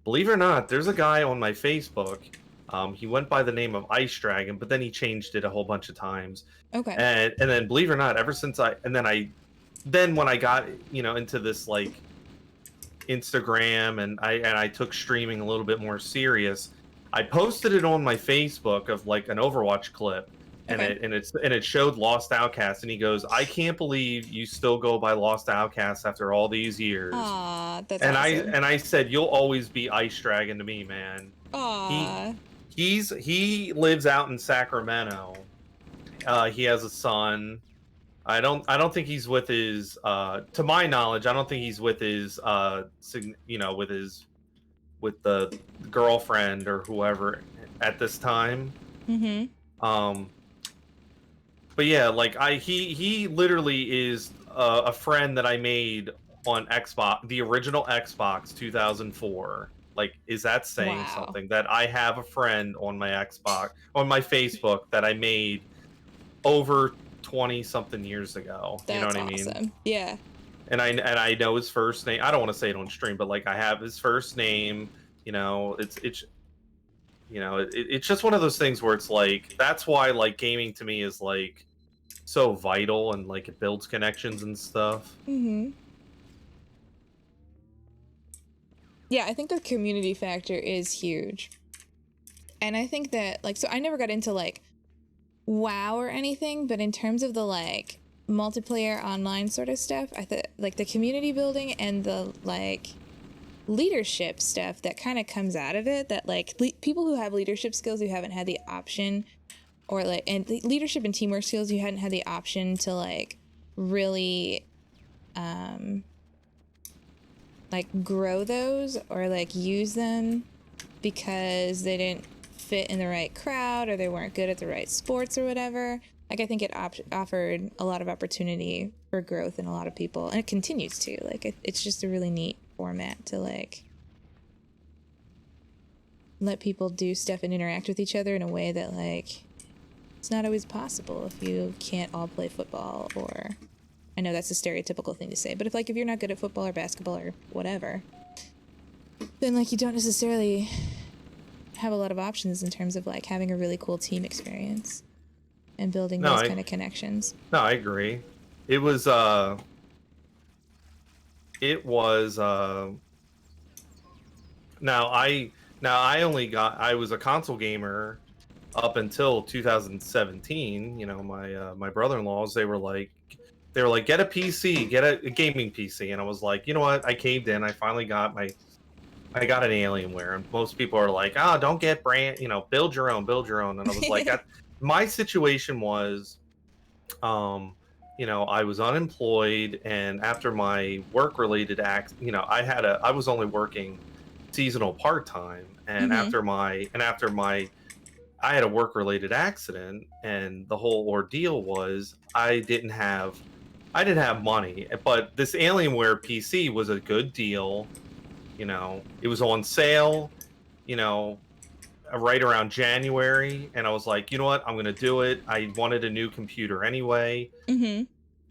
Believe it or not, there's a guy on my Facebook. He went by the name of Ice Dragon, but then he changed it a whole bunch of times. Okay. And then believe it or not, ever since then when I got, you know, into this like Instagram and I took streaming a little bit more serious, I posted it on my Facebook of like an Overwatch clip. And it showed Lost Outcast, and he goes, "I can't believe you still go by Lost Outcast after all these years." Aw, that's and awesome. I said, "You'll always be Ice Dragon to me, man." Aw. He lives out in Sacramento. He has a son. I don't think he's with his to my knowledge, I don't think he's with his you know, with the girlfriend or whoever at this time. Mm-hmm. But yeah, like he literally is a friend that I made on Xbox, the original Xbox 2004. Like, is that saying something? That I have a friend on my Xbox, on my Facebook, that I made over 20 something years ago. That's you know what awesome. I mean? Yeah. And I know his first name. I don't want to say it on stream, but like I have his first name. You know, it's you know, it's just one of those things where it's like, that's why like gaming to me is like so vital, and like it builds connections and stuff. Mm-hmm. Yeah, I think the community factor is huge. And I think that, like, so I never got into like WoW or anything, but in terms of the like multiplayer online sort of stuff, I thought like the community building and the like leadership stuff that kind of comes out of it, that like people who have leadership skills who haven't had the option, or like, and leadership and teamwork skills you hadn't had the option to like really like grow those or like use them because they didn't fit in the right crowd or they weren't good at the right sports or whatever. Like, I think it offered a lot of opportunity for growth in a lot of people, and it continues to. Like, it's just a really neat format to like let people do stuff and interact with each other in a way that like it's not always possible if you can't all play football. Or I know that's a stereotypical thing to say, but if you're not good at football or basketball or whatever, then like you don't necessarily have a lot of options in terms of like having a really cool team experience and building those kind of connections. No, I agree. It was now I was a console gamer up until 2017. You know, my brother-in-laws, they were like, get a PC, get a gaming PC. And I was like, you know what? I caved in. I finally got an Alienware. And most people are like, oh, don't get build your own. And I was like, my situation was, you know, I was unemployed, and after my work-related I was only working seasonal part-time, and after I had a work-related accident, and the whole ordeal was I didn't have money, but this Alienware PC was a good deal. You know, it was on sale, you know, right around January, and I was like, you know what, I'm gonna do it. I wanted a new computer anyway.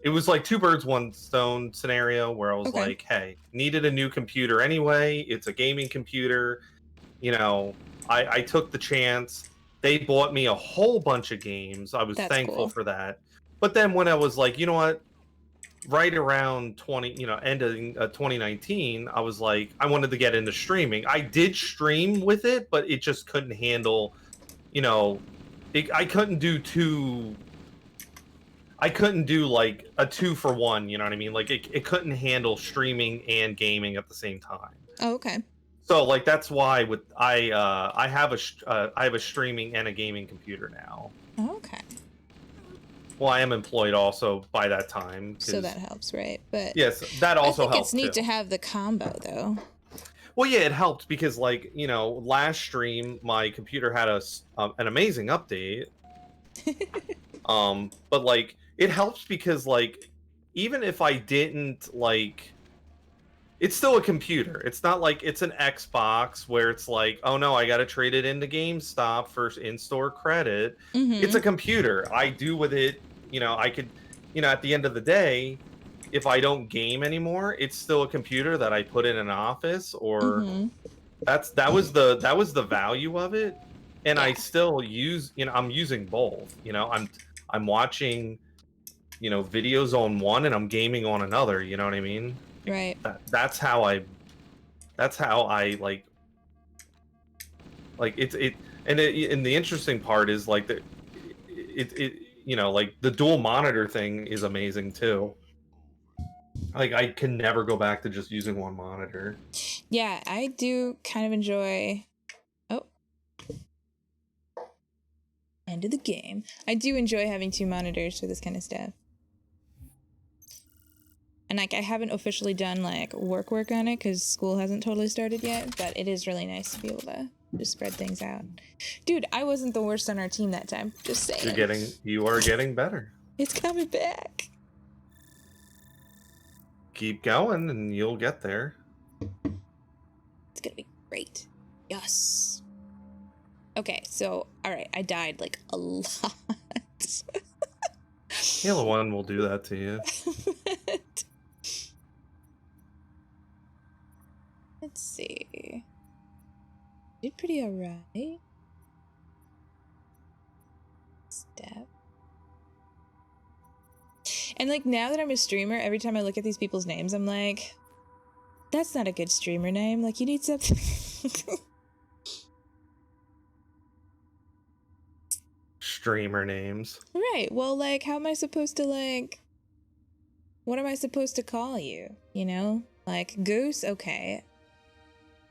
It was like two birds, one stone scenario where I was like, hey, needed a new computer anyway. It's a gaming computer. You know, I took the chance. They bought me a whole bunch of games. I was thankful for that. But then when I was like, you know what, right around ending 2019, I was like, I wanted to get into streaming. I did stream with it, but it just couldn't handle, you know, I couldn't do like a 2-for-1, you know what I mean? Like it couldn't handle streaming and gaming at the same time. Oh, okay. So like that's why I have a streaming and a gaming computer now. Okay. Well, I am employed also by that time. So that helps, right? But yes, that also I think helps it's neat too. to have the combo though. Well, yeah, it helped because, like, you know, last stream my computer had an amazing update. But like it helps because, like, even if I didn't like, it's still a computer. It's not like it's an Xbox where it's like, oh no, I got to trade it into GameStop for in-store credit. It's a computer. I do with it, you know, I could, you know, at the end of the day, if I don't game anymore, it's still a computer that I put in an office, or that was the value of it. And I still use, you know, I'm using both. You know, I'm watching, you know, videos on one and I'm gaming on another. You know what I mean? Right. That's how I like it. And the interesting part is like it you know, like the dual monitor thing is amazing too. Like I can never go back to just using one monitor. Yeah, I do kind of enjoy. Oh, end of the game. I do enjoy having two monitors for this kind of stuff. And like I haven't officially done like work on it because school hasn't totally started yet, but it is really nice to be able to just spread things out. Dude, I wasn't the worst on our team that time. Just saying. You are getting better. It's coming back. Keep going and you'll get there. It's gonna be great. Yes. Okay, so all right, I died like a lot. Halo 1 will do that to you. Let's see. Did pretty alright. Step. And like now that I'm a streamer, every time I look at these people's names, I'm like, that's not a good streamer name. Like you need something. Streamer names. Right. Well, like, how am I supposed to like? What am I supposed to call you? You know, like Goose. Okay.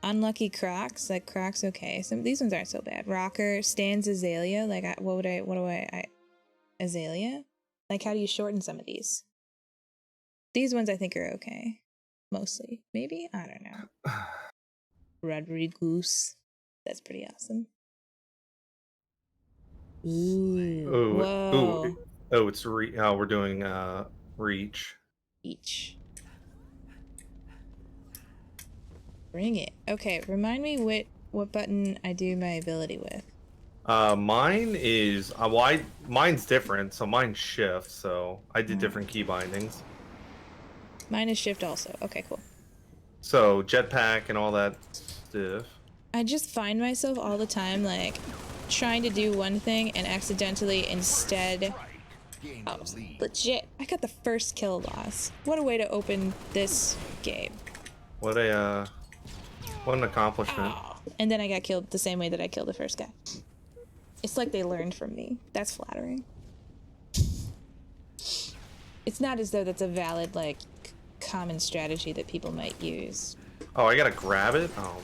Unlucky Crocs, like Crocs, okay. Some these ones aren't so bad. Rocker, Stan's Azalea, like what do I Azalea? Like how do you shorten some of these? These ones I think are okay. Mostly. Maybe? I don't know. Rodriguez. That's pretty awesome. Ooh. Whoa. Oh, it's we're doing Reach. Reach. Bring it. Okay, remind me what button I do my ability with. Mine is mine's different, so mine's shift, so I did different key bindings. Mine is shift also. Okay, cool. So jetpack and all that stuff. I just find myself all the time like trying to do one thing and accidentally instead legit. I got the first kill loss. What a way to open this game. What an accomplishment. Oh. And then I got killed the same way that I killed the first guy. It's like they learned from me. That's flattering. It's not as though that's a valid, like, common strategy that people might use. Oh, I gotta grab it? Oh.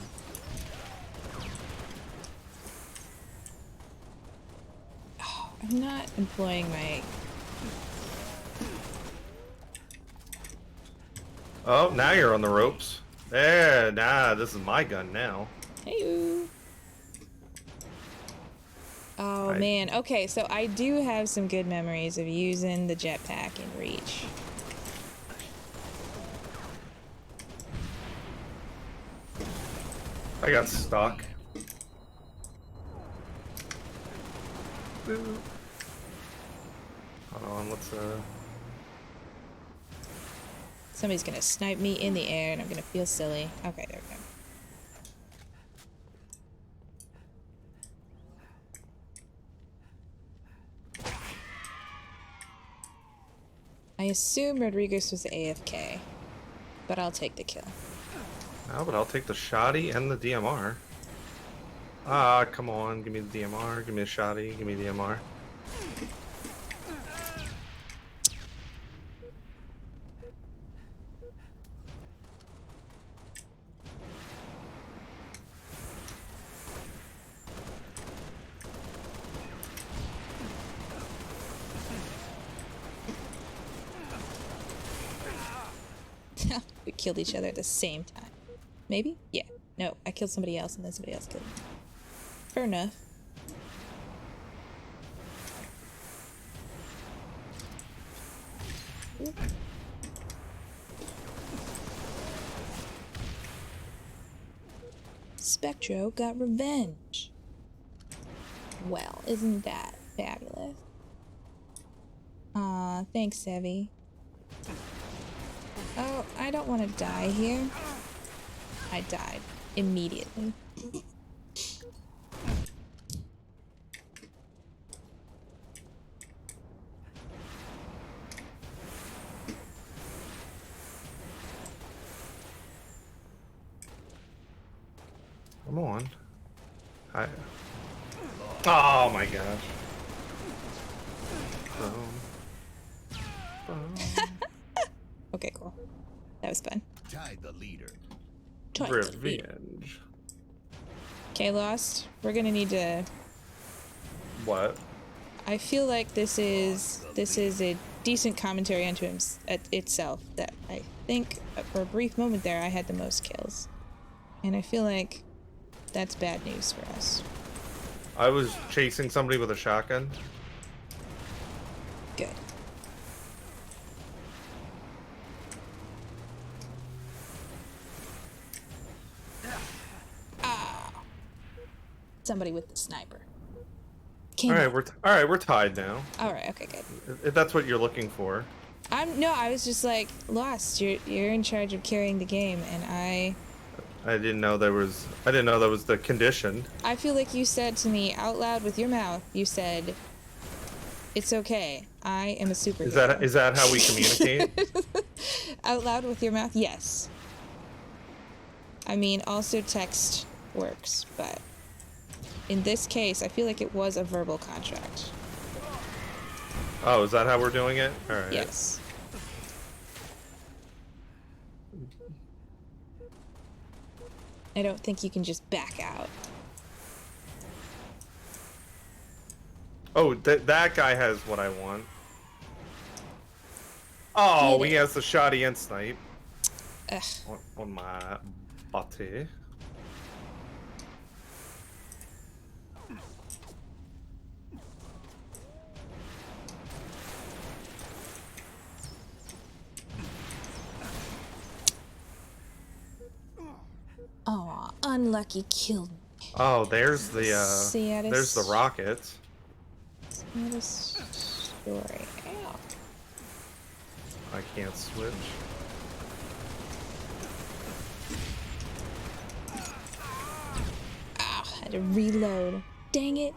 I'm not employing my... Oh, now you're on the ropes. There, this is my gun now. Hey-oo. Oh, man. Okay, so I do have some good memories of using the jetpack in Reach. I got stuck. Hold on, let's Somebody's gonna snipe me in the air and I'm gonna feel silly. Okay, there we go. I assume Rodriguez was AFK, but I'll take the kill. No, but I'll take the shoddy and the DMR. Ah, come on, give me the DMR, give me the shoddy, give me the DMR. we killed each other at the same time. Maybe? Yeah. No, I killed somebody else and then somebody else killed me. Fair enough. Ooh. Spectro got revenge. Well, isn't that fabulous? Aw, thanks, Sevi. Oh, I don't want to die here. I died immediately. Come on. Hi. Oh my gosh. Okay, cool. That was fun. Tide the leader. Revenge. Okay, Lost. We're gonna need to. What? I feel like this is a decent commentary unto itself. That I think for a brief moment there I had the most kills, and I feel like that's bad news for us. I was chasing somebody with a shotgun. Good. Somebody with the sniper. All right, we're tied now. All right, okay, good. If that's what you're looking for. I was just like, Lost. You're in charge of carrying the game, and I didn't know that was the condition. I feel like you said to me out loud with your mouth. You said, "It's okay. I am a superhero." Is that how we communicate? Out loud with your mouth, yes. I mean, also text works, but in this case, I feel like it was a verbal contract. Oh, is that how we're doing it? All right. Yes. I don't think you can just back out. Oh, that guy has what I want. Oh, he has the shoddy and snipe. Ugh. On my body. Aw, unlucky killed me. Oh, there's the There's the rockets. Not a story. Ow. I can't switch. Ow, had to reload. Dang it.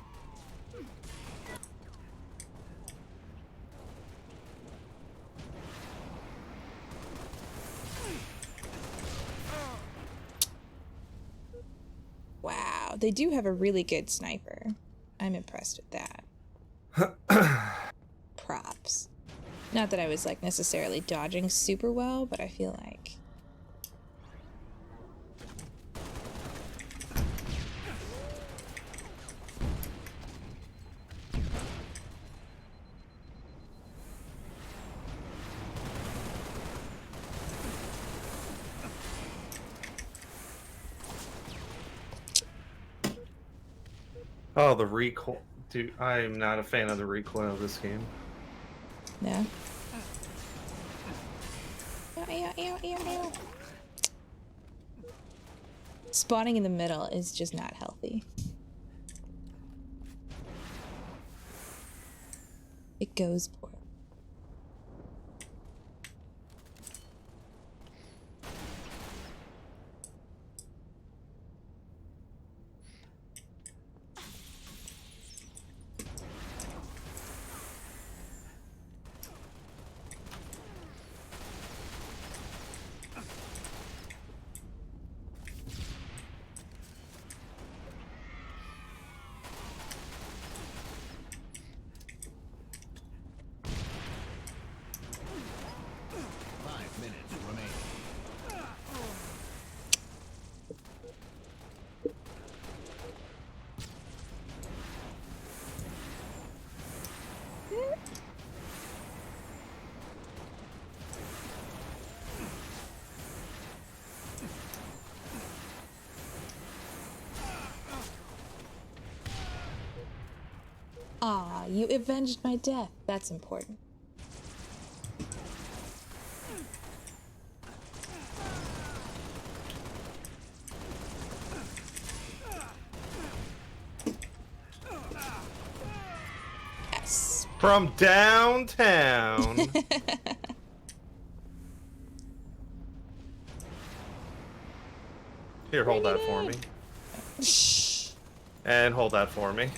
Wow, they do have a really good sniper. I'm impressed with that. Props. Not that I was like necessarily dodging super well, but I feel like Oh, the recoil. Dude, I'm not a fan of the recoil of this game. no. Ew, ew, ew, ew. Spawning in the middle is just not healthy. It goes poor. you avenged my death. That's important. Yes. From downtown. Here, hold that for me. And hold that for me.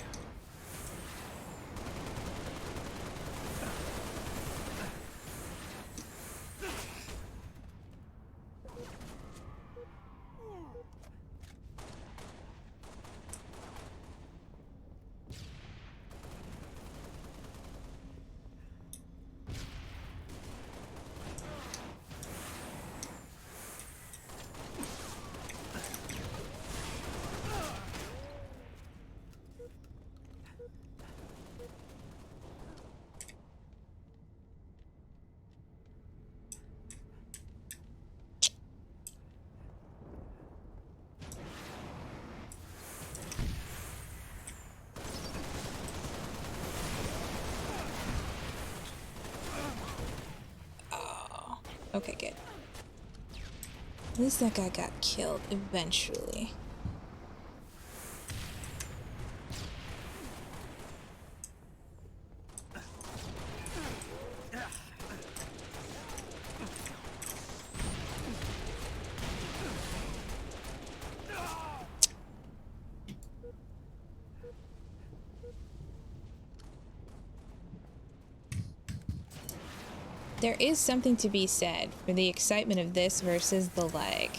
Okay, good. At least that guy got killed eventually. There is something to be said for the excitement of this versus the, like,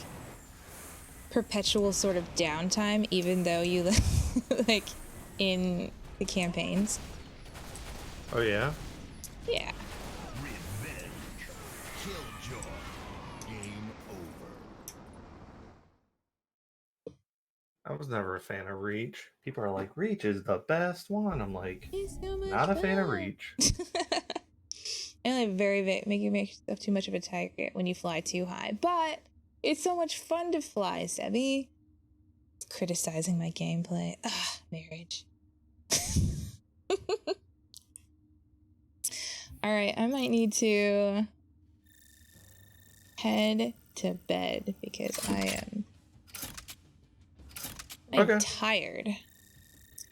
perpetual sort of downtime, even though you, like, in the campaigns. Oh, yeah? Yeah. Revenge. Killjoy. Game over. I was never a fan of Reach. People are like, Reach is the best one. I'm like, It's so much not a fan of fun. Reach. And like make yourself too much of a target when you fly too high. But it's so much fun to fly, Sebby. Criticizing my gameplay. Ugh, marriage. Alright, I might need to head to bed because I'm Okay. tired.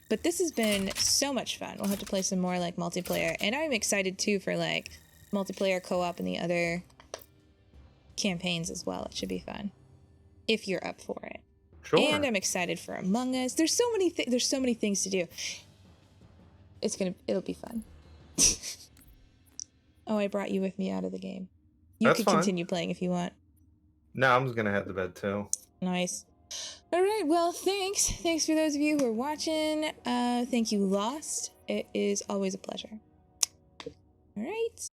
But this has been so much fun. We'll have to play some more like multiplayer. And I'm excited too for like multiplayer co-op and the other campaigns as well. It should be fun. If you're up for it. Sure. And I'm excited for Among Us. There's so many things to do. It'll be fun. Oh, I brought you with me out of the game. You That's can fine. continue playing if you want. No, I'm just gonna head to bed too. Nice. All right, well, thanks. Thanks for those of you who are watching. Thank you, Lost. It is always a pleasure. All right.